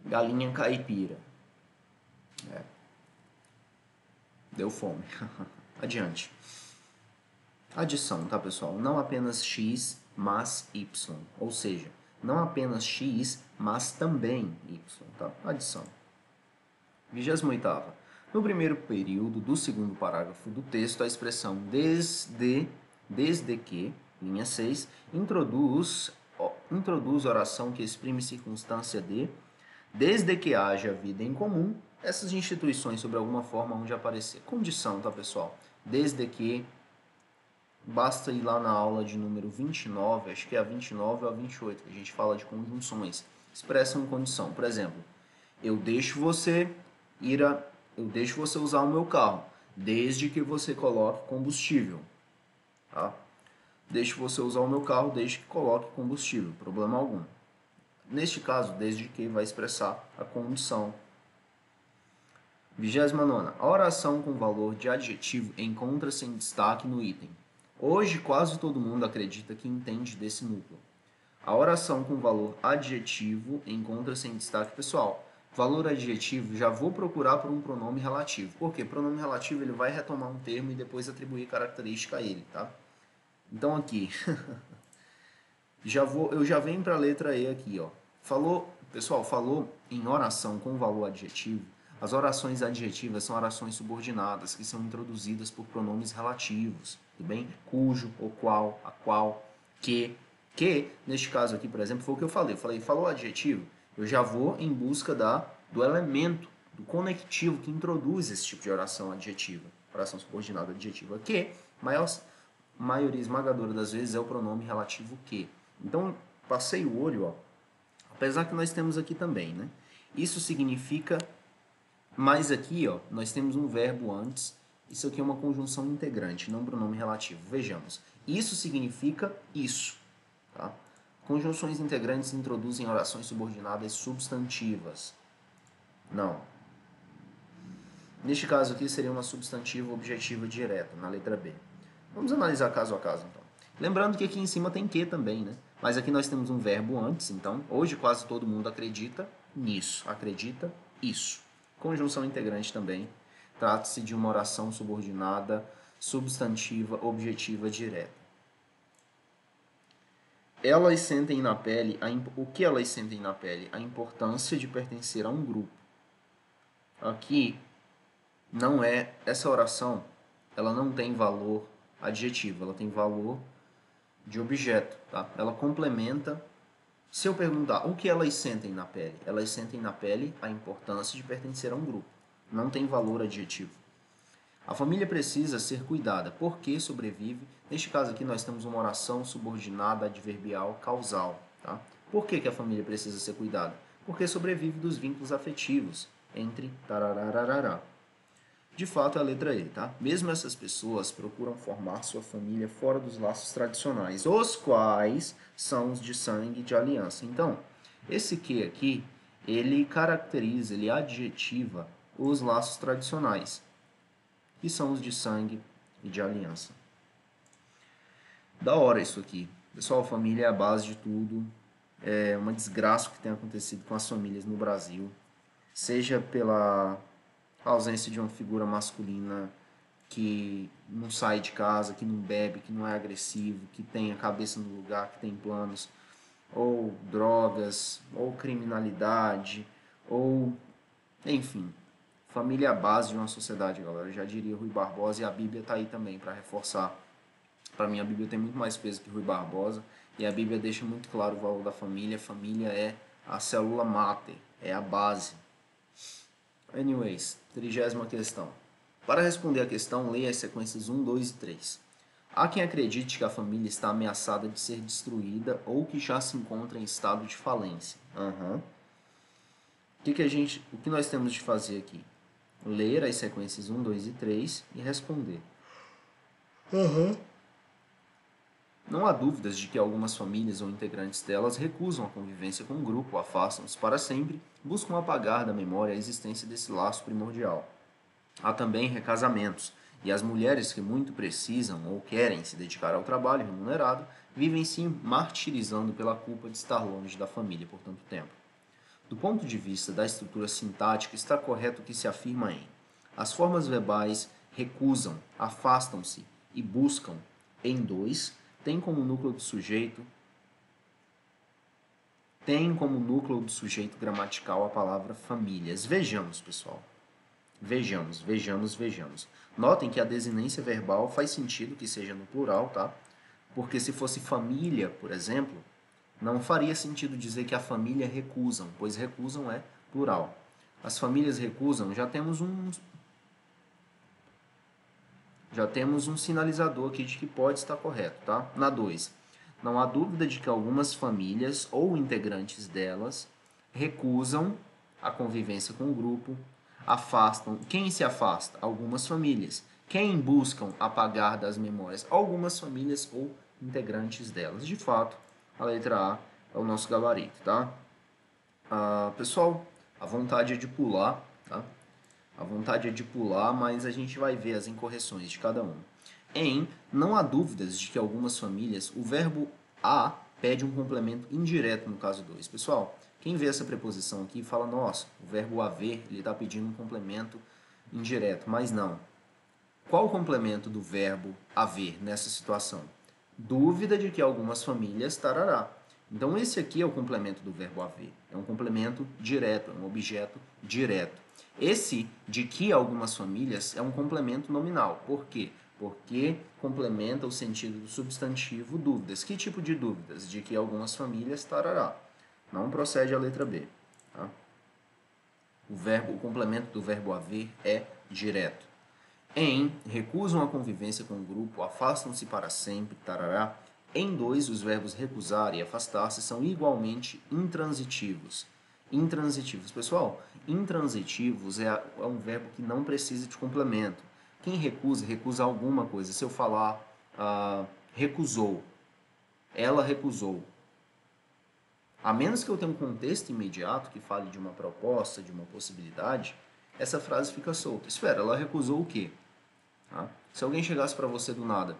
galinha caipira. Deu fome. Adiante. Adição, tá, pessoal? Não apenas X, mas Y. Ou seja, não apenas X, mas também Y, tá? Adição. 28ª. No primeiro período do segundo parágrafo do texto, a expressão desde que, linha 6, introduz oração que exprime circunstância de, desde que haja vida em comum, essas instituições sobre alguma forma onde aparecer. Condição, tá, pessoal? Desde que, basta ir lá na aula de número 29, acho que é a 29 ou a 28, que a gente fala de conjunções, expressam condição. Por exemplo, eu deixo você usar o meu carro, desde que você coloque combustível, tá? Deixo você usar o meu carro desde que coloque combustível, problema algum. Neste caso, desde que vai expressar a condição. 29ª. A oração com valor de adjetivo encontra-se em destaque no item. Hoje, quase todo mundo acredita que entende desse núcleo. A oração com valor adjetivo encontra-se em destaque, pessoal. Valor adjetivo, já vou procurar por um pronome relativo. Por quê? Pronome relativo ele vai retomar um termo e depois atribuir característica a ele, tá? Então aqui, eu já venho para a letra E aqui, ó. Pessoal, falou em oração com valor adjetivo. As orações adjetivas são orações subordinadas, que são introduzidas por pronomes relativos, tudo bem? Cujo, o qual, a qual, que, neste caso aqui, por exemplo, foi o que eu falei. Eu falei, falou adjetivo, eu já vou em busca do elemento, do conectivo que introduz esse tipo de oração adjetiva, oração subordinada adjetiva, que, maioria esmagadora das vezes, é o pronome relativo que. Então, passei o olho, ó, apesar que nós temos aqui também, né? Isso significa, mas aqui, ó, nós temos um verbo antes, isso aqui é uma conjunção integrante, não pronome relativo. Vejamos, isso significa isso. Tá? Conjunções integrantes introduzem orações subordinadas substantivas. Não. Neste caso aqui seria uma substantiva objetiva direta, na letra B. Vamos analisar caso a caso, então. Lembrando que aqui em cima tem que também, né? Mas aqui nós temos um verbo antes, então hoje quase todo mundo acredita nisso. Acredita isso. Conjunção integrante também. Trata-se de uma oração subordinada, substantiva, objetiva, direta. Elas sentem na pele, o que elas sentem na pele? A importância de pertencer a um grupo. Aqui, não é, essa oração, ela não tem valor adjetivo, ela tem valor de objeto, tá? Ela complementa, se eu perguntar o que elas sentem na pele? Elas sentem na pele a importância de pertencer a um grupo. Não tem valor adjetivo. A família precisa ser cuidada, porque sobrevive. Neste caso aqui nós temos uma oração subordinada adverbial causal. Tá? Por que a família precisa ser cuidada? Porque sobrevive dos vínculos afetivos entre tararararará. De fato, é a letra E, tá? Mesmo essas pessoas procuram formar sua família fora dos laços tradicionais, os quais são os de sangue e de aliança. Então, esse que aqui, ele caracteriza, ele adjetiva os laços tradicionais, que são os de sangue e de aliança. Da hora isso aqui. Pessoal, família é a base de tudo. É uma desgraça que tem acontecido com as famílias no Brasil, seja pela ausência de uma figura masculina que não sai de casa, que não bebe, que não é agressivo, que tem a cabeça no lugar, que tem planos, ou drogas, ou criminalidade, ou enfim, família é a base de uma sociedade, galera. Eu já diria Rui Barbosa, e a Bíblia está aí também para reforçar. Para mim, a Bíblia tem muito mais peso que Rui Barbosa, e a Bíblia deixa muito claro o valor da família. A família é a célula máter, é a base. Anyways, 30ª questão. Para responder a questão, leia as sequências 1, 2 e 3. Há quem acredite que a família está ameaçada de ser destruída ou que já se encontra em estado de falência. O que nós temos de fazer aqui? Ler as sequências 1, 2 e 3 e responder. Não há dúvidas de que algumas famílias ou integrantes delas recusam a convivência com o grupo, afastam-se para sempre, buscam apagar da memória a existência desse laço primordial. Há também recasamentos, e as mulheres que muito precisam ou querem se dedicar ao trabalho remunerado vivem se martirizando pela culpa de estar longe da família por tanto tempo. Do ponto de vista da estrutura sintática, está correto o que se afirma em: as formas verbais recusam, afastam-se e buscam em dois tem como núcleo do sujeito gramatical a palavra famílias. Vejamos, pessoal. Vejamos. Notem que a desinência verbal faz sentido que seja no plural, tá? Porque se fosse família, por exemplo, não faria sentido dizer que a família recusam, pois recusam é plural. As famílias recusam, já temos um sinalizador aqui de que pode estar correto, tá? Na 2. Não há dúvida de que algumas famílias ou integrantes delas recusam a convivência com o grupo, afastam. Quem se afasta? Algumas famílias. Quem buscam apagar das memórias? Algumas famílias ou integrantes delas. De fato, a letra A é o nosso gabarito, tá? Pessoal, a vontade é de pular, tá? A vontade é de pular, mas a gente vai ver as incorreções de cada um. Não há dúvidas de que algumas famílias, o verbo a pede um complemento indireto no caso 2. Pessoal, quem vê essa preposição aqui fala, nossa, o verbo haver, ele está pedindo um complemento indireto, mas não. Qual o complemento do verbo haver nessa situação? Dúvida de que algumas famílias, tarará. Então, esse aqui é o complemento do verbo haver. É um complemento direto, é um objeto direto. Esse de que algumas famílias é um complemento nominal. Por quê? Porque complementa o sentido do substantivo dúvidas. Que tipo de dúvidas? De que algumas famílias, tarará. Não procede a letra B. Tá? O complemento do verbo haver é direto. Recusam a convivência com o grupo, afastam-se para sempre, tarará. Em 2, os verbos recusar e afastar-se são igualmente intransitivos. Intransitivos. Pessoal, intransitivos é um verbo que não precisa de complemento. Quem recusa alguma coisa. Se eu falar recusou, Ela recusou. A menos que eu tenha um contexto imediato que fale de uma proposta, de uma possibilidade, essa frase fica solta. Espera, ela recusou o quê? Tá? Se alguém chegasse para você do nada,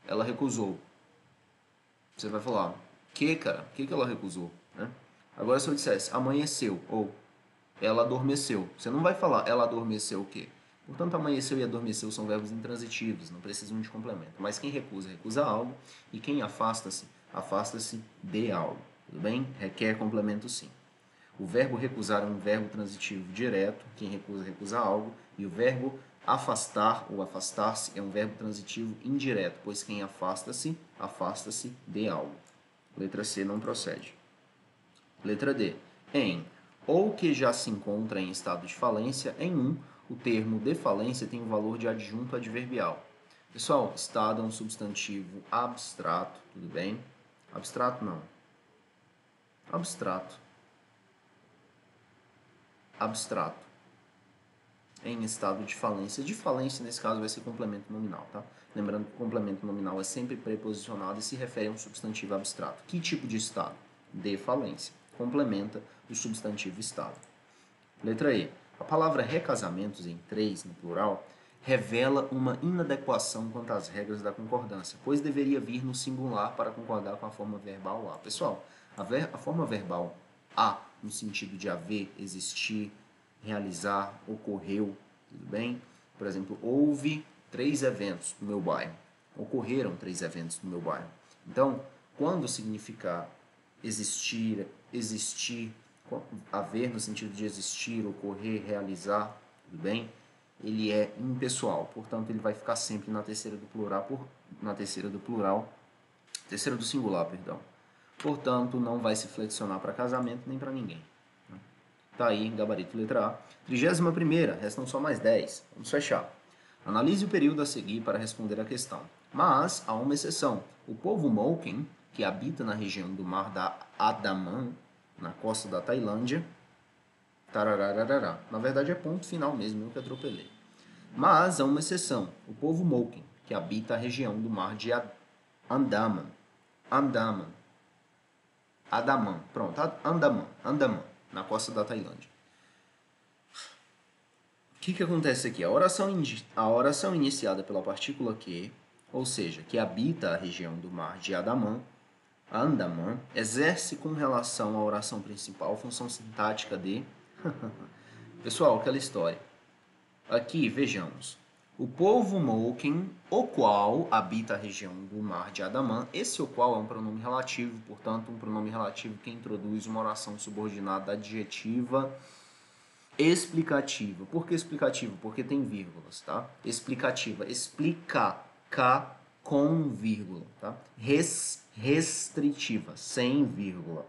ela recusou. Você vai falar, que, cara? O que ela recusou? Né? Agora, se eu dissesse amanheceu ou ela adormeceu, você não vai falar ela adormeceu o quê? Portanto, amanheceu e adormeceu são verbos intransitivos, não precisam de complemento. Mas quem recusa, recusa algo, e quem afasta-se, afasta-se de algo. Tudo bem? Requer complemento sim. O verbo recusar é um verbo transitivo direto, quem recusa, recusa algo, e o verbo afastar ou afastar-se é um verbo transitivo indireto, pois quem afasta-se, afasta-se de algo. Letra C não procede. Letra D. Em ou que já se encontra em estado de falência, em o termo de falência tem o valor de adjunto adverbial. Pessoal, estado é um substantivo abstrato, tudo bem? Abstrato não. Abstrato. Abstrato. Em estado de falência. De falência, nesse caso, vai ser complemento nominal, tá? Lembrando que o complemento nominal é sempre preposicionado e se refere a um substantivo abstrato. Que tipo de estado? De falência. Complementa o substantivo estado. Letra E. A palavra recasamentos, em 3, no plural, revela uma inadequação quanto às regras da concordância, pois deveria vir no singular para concordar com a forma verbal a. Pessoal, a forma verbal a, no sentido de haver, existir, realizar, ocorreu, tudo bem? Por exemplo, houve 3 eventos no meu bairro. Ocorreram 3 eventos no meu bairro. Então, quando significar existir, haver no sentido de existir, ocorrer, realizar, tudo bem? Ele é impessoal, portanto ele vai ficar sempre na terceira do plural, terceira do singular, perdão. Portanto, não vai se flexionar para casamento nem para ninguém. Tá aí, gabarito letra A. 31ª, restam só mais 10. Vamos fechar. Analise o período a seguir para responder a questão. Mas há uma exceção. O povo Moken, que habita na região do mar da Andaman, na costa da Tailândia, tarararará. Na verdade é ponto final mesmo, eu que atropelei. Mas há uma exceção. O povo Moken, que habita a região do mar de Andaman. Pronto, Andaman, na costa da Tailândia. O que acontece aqui? A oração iniciada pela partícula que, ou seja, que habita a região do mar de Andaman, exerce com relação à oração principal função sintática de... Pessoal, aquela história. Aqui, vejamos. O povo Moken, o qual habita a região do mar de Andaman. Esse o qual é um pronome relativo, portanto, um pronome relativo que introduz uma oração subordinada adjetiva explicativa. Por que explicativa? Porque tem vírgulas, tá? Explicativa. Explica, cá, com vírgula, tá? Restritiva, sem vírgula.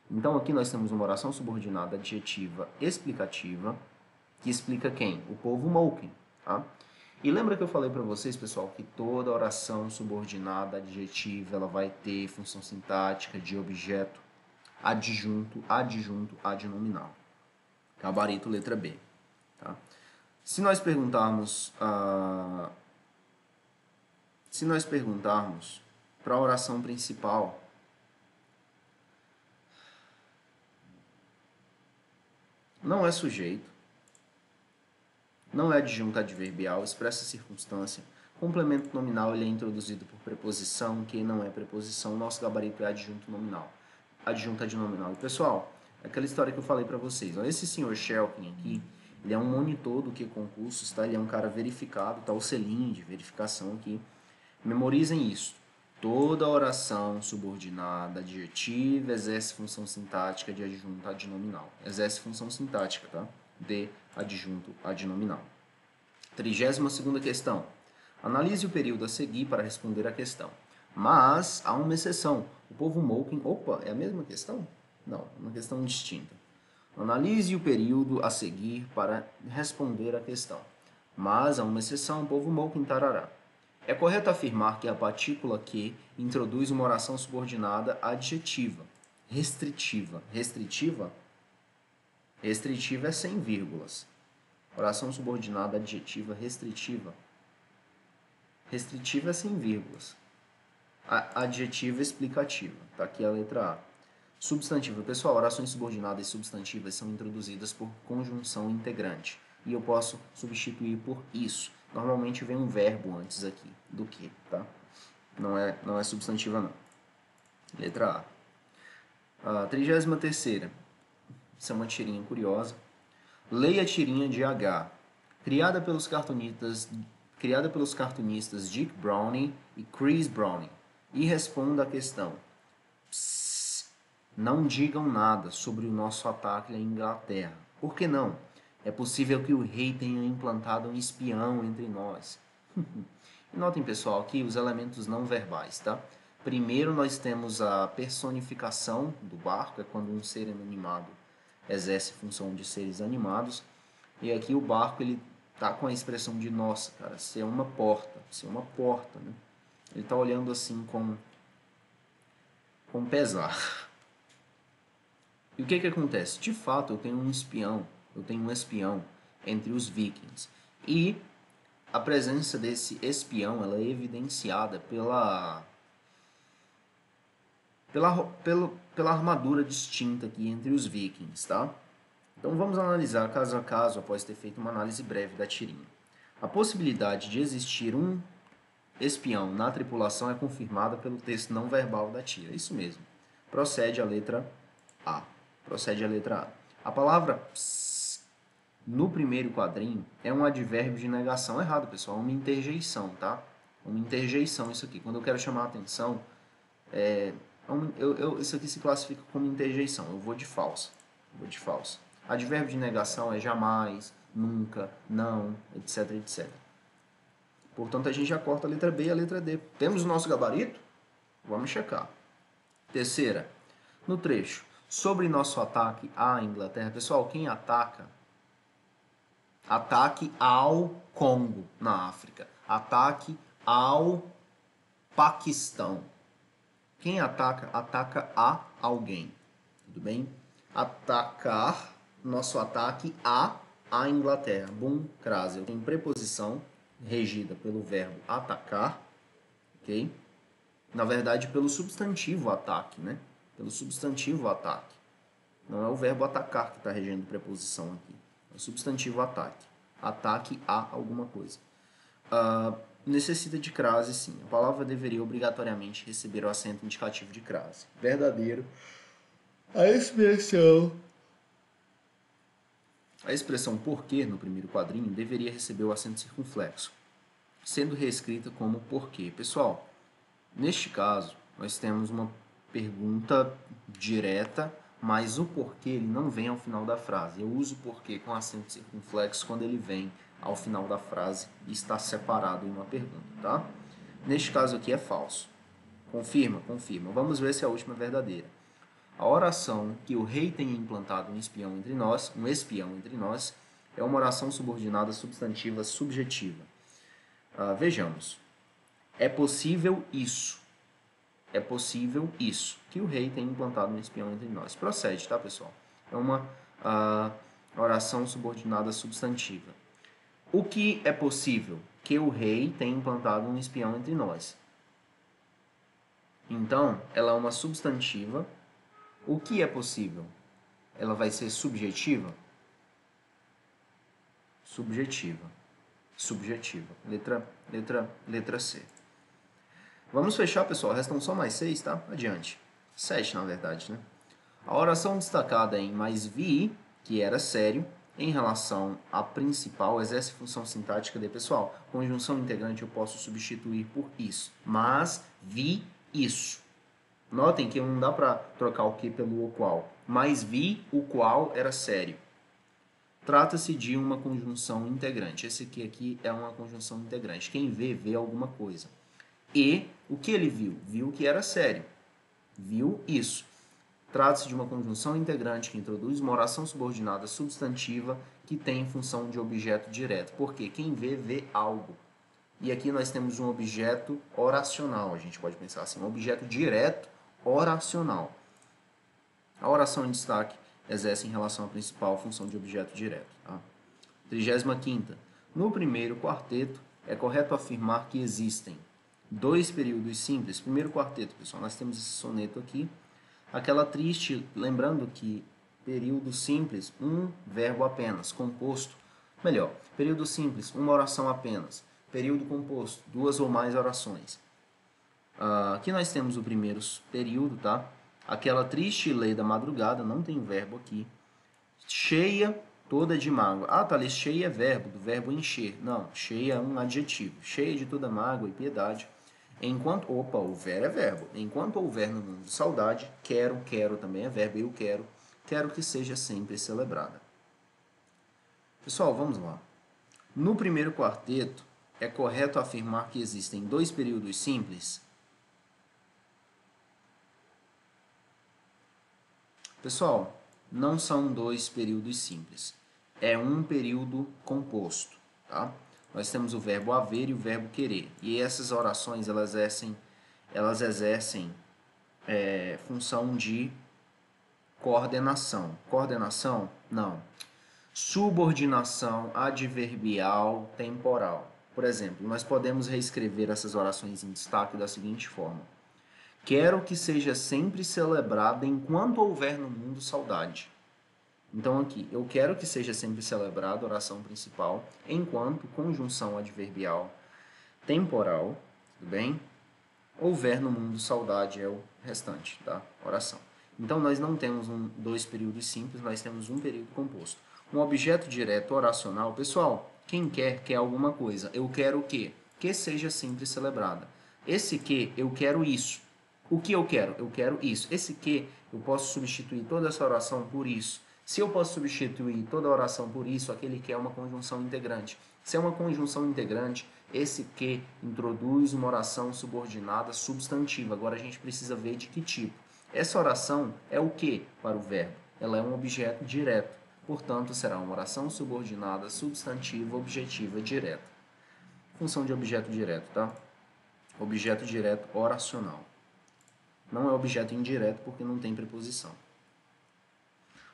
Então, aqui nós temos uma oração subordinada adjetiva explicativa, que explica quem? O povo Moken, tá? E lembra que eu falei para vocês, pessoal, que toda oração subordinada adjetiva, ela vai ter função sintática de objeto, adjunto, adnominal. Gabarito, letra B. Tá? Se nós perguntarmos para a oração principal, não é sujeito, não é adjunto adverbial, expressa circunstância, complemento nominal ele é introduzido por preposição, que não é preposição, nosso gabarito é adjunto nominal. Adjunto adnominal. E, pessoal, aquela história que eu falei para vocês. Ó, esse senhor Shelkin aqui, ele é um monitor do que concursos, tá? Ele é um cara verificado, tá? O selinho de verificação aqui. Memorizem isso. Toda oração subordinada adjetiva exerce função sintática de adjunto adnominal. Exerce função sintática, tá? De adjunto adnominal. 32ª questão. Analise o período a seguir para responder a questão. Mas há uma exceção. O povo Moken... Opa, é a mesma questão? Não, uma questão distinta. Analise o período a seguir para responder a questão. Mas há uma exceção. O povo Moken tarará. É correto afirmar que a partícula que introduz uma oração subordinada adjetiva, restritiva. Restritiva? Restritiva é sem vírgulas. Oração subordinada adjetiva restritiva. Restritiva é sem vírgulas. Adjetiva explicativa. Tá aqui a letra A. Substantiva. Pessoal, orações subordinadas e substantivas são introduzidas por conjunção integrante. E eu posso substituir por isso. Normalmente vem um verbo antes aqui do que, tá? Não é substantiva, não. Letra A. A 33ª. Isso é uma tirinha curiosa. Leia a tirinha de H. Criada pelos cartunistas Dick Browning e Chris Browning. E responda a questão. Não digam nada sobre o nosso ataque à Inglaterra. Por que não? É possível que o rei tenha implantado um espião entre nós. E notem, pessoal, aqui os elementos não verbais, tá? Primeiro nós temos a personificação do barco, é quando um ser inanimado exerce função de seres animados. E aqui o barco, ele tá com a expressão de, nossa, cara, ser uma porta, né? Ele tá olhando assim com pesar. E o que acontece? De fato, eu tenho um espião entre os vikings. E a presença desse espião, ela é evidenciada pela armadura distinta aqui entre os vikings, tá? Então vamos analisar caso a caso após ter feito uma análise breve da tirinha. A possibilidade de existir um espião na tripulação é confirmada pelo texto não verbal da tira. Isso mesmo. Procede a letra A. A palavra ps, no primeiro quadrinho é um advérbio de negação. Errado, pessoal. É uma interjeição, tá? Uma interjeição isso aqui. Quando eu quero chamar a atenção, isso aqui se classifica como interjeição. Eu vou de falsa. Advérbio de negação é jamais, nunca, não, etc, etc. Portanto, a gente já corta a letra B e a letra D. Temos o nosso gabarito? Vamos checar. Terceira, no trecho, sobre nosso ataque à Inglaterra. Pessoal, quem ataca? Ataque ao Congo, na África. Ataque ao Paquistão. Quem ataca? Ataca a alguém. Tudo bem? Atacar, nosso ataque a Inglaterra. Bum, crase. Eu tenho preposição regida pelo verbo atacar, ok? Na verdade, pelo substantivo ataque, né? Pelo substantivo ataque. Não é o verbo atacar que está regendo preposição aqui. É o substantivo ataque. Ataque a alguma coisa. Necessita de crase, sim. A palavra deveria obrigatoriamente receber o acento indicativo de crase. Verdadeiro. A expressão porquê no primeiro quadrinho deveria receber o acento circunflexo, sendo reescrita como porquê. Pessoal, neste caso, nós temos uma pergunta direta, mas o porquê ele não vem ao final da frase. Eu uso porquê com acento circunflexo quando ele vem ao final da frase e está separado em uma pergunta, tá? Neste caso aqui é falso. Confirma. Vamos ver se a última é verdadeira. A oração que o rei tenha implantado um espião entre nós, é uma oração subordinada substantiva subjetiva. Vejamos. É possível isso, que o rei tenha implantado um espião entre nós. Procede, tá, pessoal? É uma oração subordinada substantiva. O que é possível? Que o rei tenha implantado um espião entre nós. Então, ela é uma substantiva. O que é possível? Ela vai ser subjetiva? Subjetiva. Letra C. Vamos fechar, pessoal. Restam só mais 6, tá? Adiante. 7, na verdade, né? A oração destacada em mais vi, que era sério, em relação à principal, exerce função sintática de, pessoal, conjunção integrante eu posso substituir por isso. Mas vi isso. Notem que não dá para trocar o que pelo o qual. Mas vi o qual era sério. Trata-se de uma conjunção integrante. Esse aqui é uma conjunção integrante. Quem vê alguma coisa. E o que ele viu? Viu que era sério. Viu isso. Trata-se de uma conjunção integrante que introduz uma oração subordinada substantiva que tem função de objeto direto. Porque quem vê algo. E aqui nós temos um objeto oracional. A gente pode pensar assim, um objeto direto oracional. A oração em destaque exerce em relação à principal função de objeto direto. Tá? 35ª. No primeiro quarteto, é correto afirmar que existem dois períodos simples. Primeiro quarteto, pessoal, nós temos esse soneto aqui. Aquela triste, lembrando que período simples, um verbo apenas, composto. Melhor, período simples, uma oração apenas. Período composto, duas ou mais orações. Aqui nós temos o primeiro período, tá? Aquela triste lei da madrugada, não tem verbo aqui. Cheia toda de mágoa. Ah, Thalys, cheia é verbo, do verbo encher. Não, cheia é um adjetivo. Cheia de toda mágoa e piedade. Enquanto, opa, houver é verbo. Enquanto houver no mundo saudade, quero também é verbo, eu quero que seja sempre celebrada. Pessoal, vamos lá. No primeiro quarteto, é correto afirmar que existem dois períodos simples? Pessoal, não são dois períodos simples. É um período composto, tá? Nós temos o verbo haver e o verbo querer. E essas orações, elas exercem função de coordenação. Coordenação? Não. Subordinação adverbial temporal. Por exemplo, nós podemos reescrever essas orações em destaque da seguinte forma. Quero que seja sempre celebrada enquanto houver no mundo saudade. Então aqui, eu quero que seja sempre celebrada, oração principal, enquanto conjunção adverbial temporal, tudo bem? Houver no mundo saudade é o restante da oração. Então nós não temos dois períodos simples, nós temos um período composto. Um objeto direto oracional, pessoal, quem quer alguma coisa. Eu quero o quê? Que seja sempre celebrada. Esse que, eu quero isso. O que eu quero? Eu quero isso. Esse que, eu posso substituir toda essa oração por isso. Se eu posso substituir toda a oração por isso, aquele que é uma conjunção integrante. Se é uma conjunção integrante, esse que introduz uma oração subordinada substantiva. Agora a gente precisa ver de que tipo. Essa oração é o que para o verbo? Ela é um objeto direto. Portanto, será uma oração subordinada substantiva objetiva direta. Função de objeto direto, tá? Objeto direto oracional. Não é objeto indireto porque não tem preposição.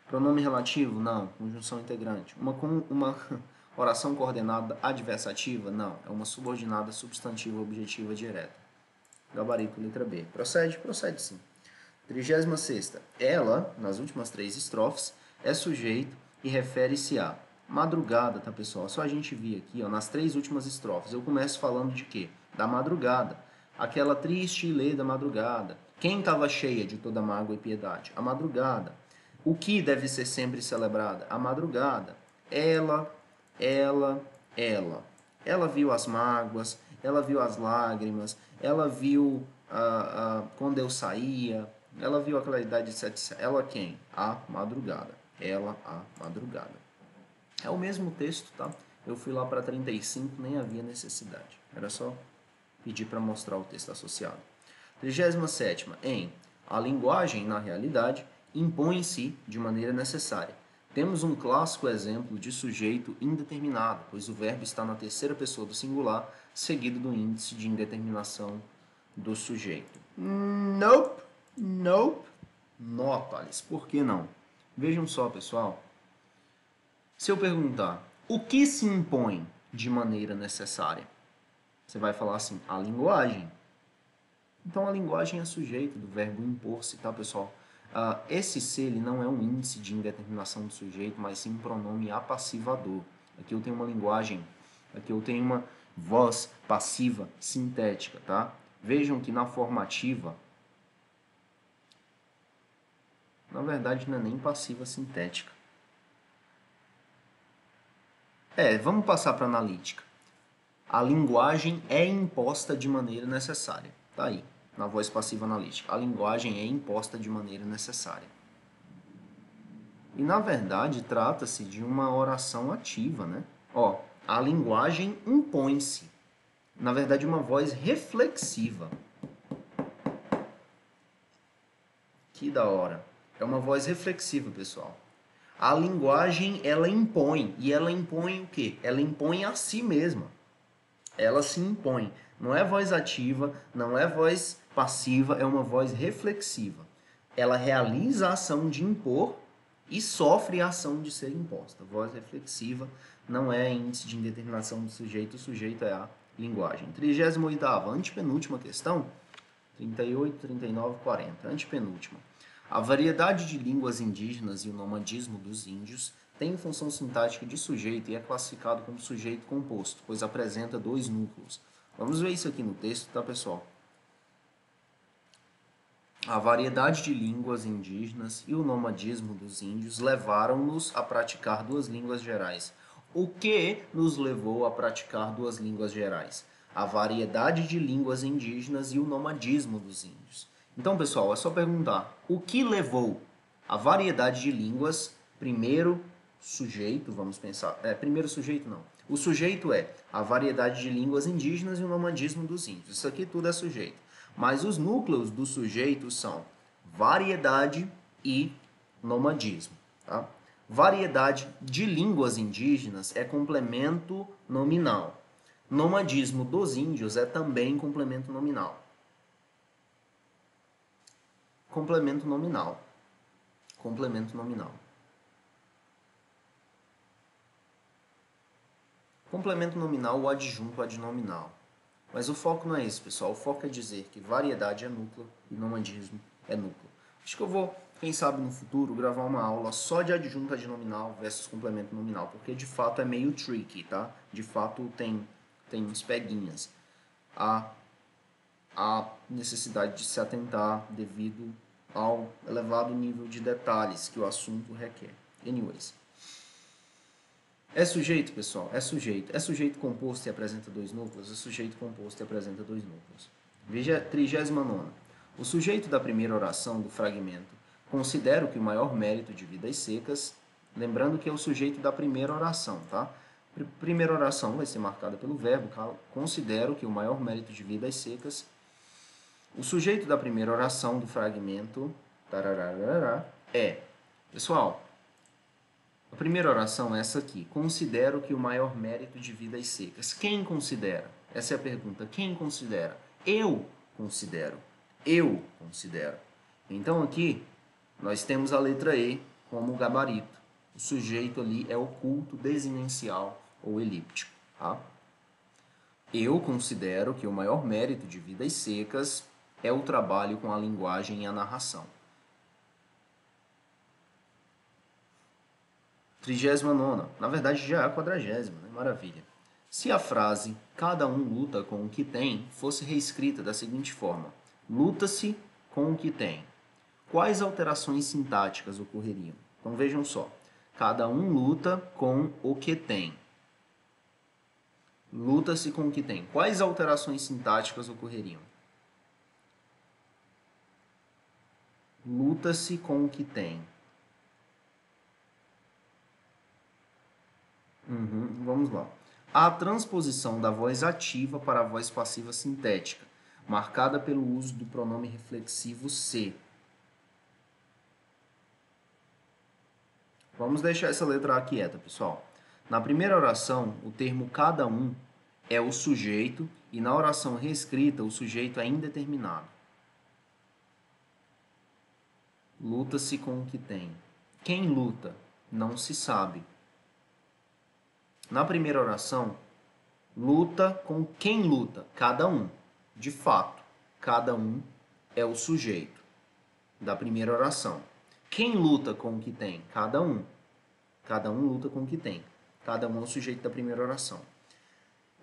Pronome relativo? Não. Conjunção integrante. Uma oração coordenada adversativa? Não. É uma subordinada substantiva objetiva direta. Gabarito, letra B. Procede? Procede sim. 36ª. Ela, nas últimas três estrofes, é sujeito e refere-se a madrugada, tá, pessoal? Só a gente vir aqui, ó, nas três últimas estrofes. Eu começo falando de quê? Da madrugada. Aquela triste lei da madrugada. Quem estava cheia de toda mágoa e piedade? A madrugada. O que deve ser sempre celebrada? A madrugada. Ela. Ela viu as mágoas, ela viu as lágrimas, ela viu quando eu saía, ela viu aquela idade de 7. Ela quem? A madrugada. Ela, a madrugada. É o mesmo texto, tá? Eu fui lá para 35, nem havia necessidade. Era só pedir para mostrar o texto associado. 37ª. A linguagem, na realidade, impõe-se de maneira necessária. Temos um clássico exemplo de sujeito indeterminado, pois o verbo está na terceira pessoa do singular, seguido do índice de indeterminação do sujeito. Nope. Not, Alice. Por que não? Vejam só, pessoal. Se eu perguntar, o que se impõe de maneira necessária? Você vai falar assim, a linguagem. Então, a linguagem é sujeito do verbo impor-se, tá, pessoal? Esse se, ele não é um índice de indeterminação do sujeito, mas sim um pronome apassivador. Aqui eu tenho uma linguagem, aqui eu tenho uma voz passiva sintética, tá? Vejam que na formativa, na verdade não é nem passiva sintética. Vamos passar para a analítica. A linguagem é imposta de maneira necessária. Tá aí, na voz passiva analítica. A linguagem é imposta de maneira necessária. E, na verdade, trata-se de uma oração ativa, né? Ó, a linguagem impõe-se. Na verdade, uma voz reflexiva. Que da hora. É uma voz reflexiva, pessoal. A linguagem, ela impõe. E ela impõe o quê? Ela impõe a si mesma. Ela se impõe. Não é voz ativa, não é voz passiva, é uma voz reflexiva. Ela realiza a ação de impor e sofre a ação de ser imposta. Voz reflexiva não é índice de indeterminação do sujeito, o sujeito é a linguagem. 38ª, antepenúltima questão. 38, 39, 40. Antepenúltima. A variedade de línguas indígenas e o nomadismo dos índios tem função sintática de sujeito e é classificado como sujeito composto, pois apresenta dois núcleos. Vamos ver isso aqui no texto, tá, pessoal? A variedade de línguas indígenas e o nomadismo dos índios levaram-nos a praticar duas línguas gerais. O que nos levou a praticar duas línguas gerais? A variedade de línguas indígenas e o nomadismo dos índios. Então, pessoal, é só perguntar: o que levou a variedade de línguas? Primeiro sujeito, vamos pensar. Primeiro sujeito não. O sujeito é a variedade de línguas indígenas e o nomadismo dos índios. Isso aqui tudo é sujeito. Mas os núcleos do sujeito são variedade e nomadismo. Tá? Variedade de línguas indígenas é complemento nominal. Nomadismo dos índios é também complemento nominal. Complemento nominal. Complemento nominal. Complemento nominal ou adjunto adnominal. Mas o foco não é esse, pessoal. O foco é dizer que variedade é núcleo e nomadismo é núcleo. Acho que eu vou, quem sabe no futuro, gravar uma aula só de adjunto adnominal versus complemento nominal, porque de fato é meio tricky, tá? De fato tem uns peguinhas. Há necessidade de se atentar devido ao elevado nível de detalhes que o assunto requer. Anyways. É sujeito, pessoal? É sujeito. É sujeito composto e apresenta dois núcleos? É sujeito composto e apresenta dois núcleos. 39ª. O sujeito da primeira oração do fragmento considero que o maior mérito de Vidas Secas, lembrando que é o sujeito da primeira oração, tá? Primeira oração vai ser marcada pelo verbo, considero que o maior mérito de Vidas Secas. O sujeito da primeira oração do fragmento é, pessoal, a primeira oração é essa aqui. Considero que o maior mérito de Vidas Secas. Quem considera? Essa é a pergunta. Quem considera? Eu considero. Eu considero. Então aqui nós temos a letra E como gabarito. O sujeito ali é oculto, desinencial ou elíptico. Tá? Eu considero que o maior mérito de Vidas Secas é o trabalho com a linguagem e a narração. 39ª, na verdade já é a 40ª, né? Maravilha. Se a frase cada um luta com o que tem fosse reescrita da seguinte forma: luta-se com o que tem, quais alterações sintáticas ocorreriam? Então vejam só, cada um luta com o que tem. Luta-se com o que tem. Quais alterações sintáticas ocorreriam? Luta-se com o que tem. Vamos lá. A transposição da voz ativa para a voz passiva sintética, marcada pelo uso do pronome reflexivo se. Vamos deixar essa letra A quieta, pessoal. Na primeira oração, o termo cada um é o sujeito e na oração reescrita, o sujeito é indeterminado. Luta-se com o que tem. Quem luta? Não se sabe. Na primeira oração, luta com quem luta? Cada um. De fato, cada um é o sujeito da primeira oração. Quem luta com o que tem? Cada um. Cada um luta com o que tem. Cada um é o sujeito da primeira oração.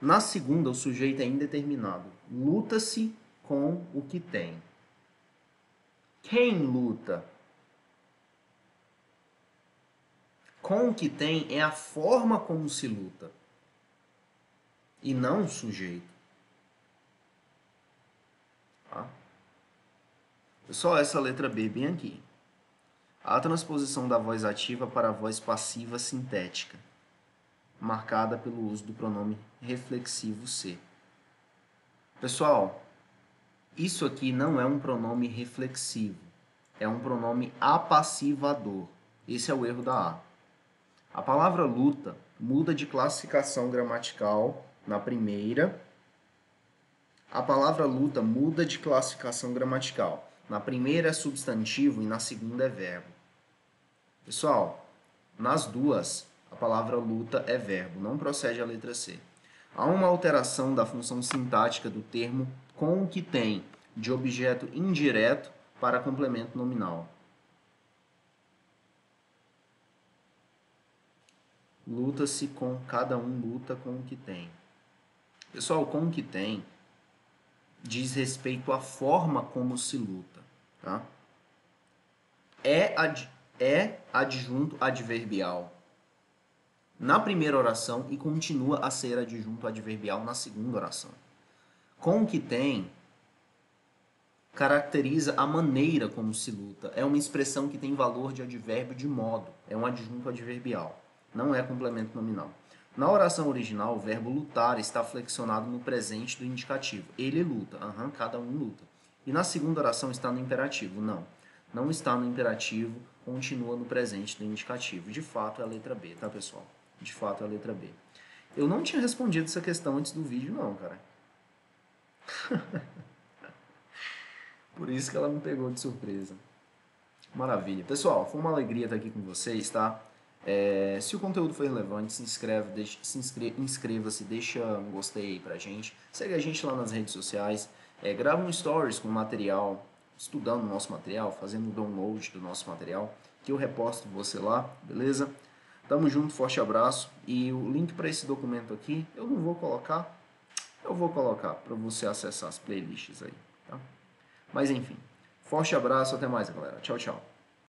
Na segunda, o sujeito é indeterminado. Luta-se com o que tem. Quem luta? Com o que tem é a forma como se luta e não o sujeito. Tá? Só essa letra B bem aqui. A transposição da voz ativa para a voz passiva sintética, marcada pelo uso do pronome reflexivo se. Pessoal, isso aqui não é um pronome reflexivo, é um pronome apassivador. Esse é o erro da A. A palavra luta muda de classificação gramatical na primeira. A palavra luta muda de classificação gramatical. Na primeira é substantivo e na segunda é verbo. Pessoal, nas duas, a palavra luta é verbo, não procede a letra C. Há uma alteração da função sintática do termo com o que tem de objeto indireto para complemento nominal. Luta-se com, cada um luta com o que tem. Pessoal, com o que tem diz respeito à forma como se luta. Tá? É adjunto adverbial na primeira oração e continua a ser adjunto adverbial na segunda oração. Com o que tem caracteriza a maneira como se luta. É uma expressão que tem valor de advérbio de modo. É um adjunto adverbial. Não é complemento nominal. Na oração original, o verbo lutar está flexionado no presente do indicativo. Ele luta. Cada um luta. E na segunda oração está no imperativo. Não está no imperativo, continua no presente do indicativo. De fato, é a letra B, tá, pessoal? De fato, é a letra B. Eu não tinha respondido essa questão antes do vídeo, não, cara. Por isso que ela me pegou de surpresa. Maravilha. Pessoal, foi uma alegria estar aqui com vocês, tá? Se o conteúdo foi relevante, inscreva-se, deixa um gostei aí pra gente. Segue a gente lá nas redes sociais. Grava um stories com material, estudando o nosso material, fazendo o download do nosso material, que eu reposto você lá, beleza? Tamo junto, forte abraço. E o link para esse documento aqui, eu não vou colocar, eu vou colocar para você acessar as playlists aí, tá? Mas enfim, forte abraço, até mais, galera. Tchau, tchau.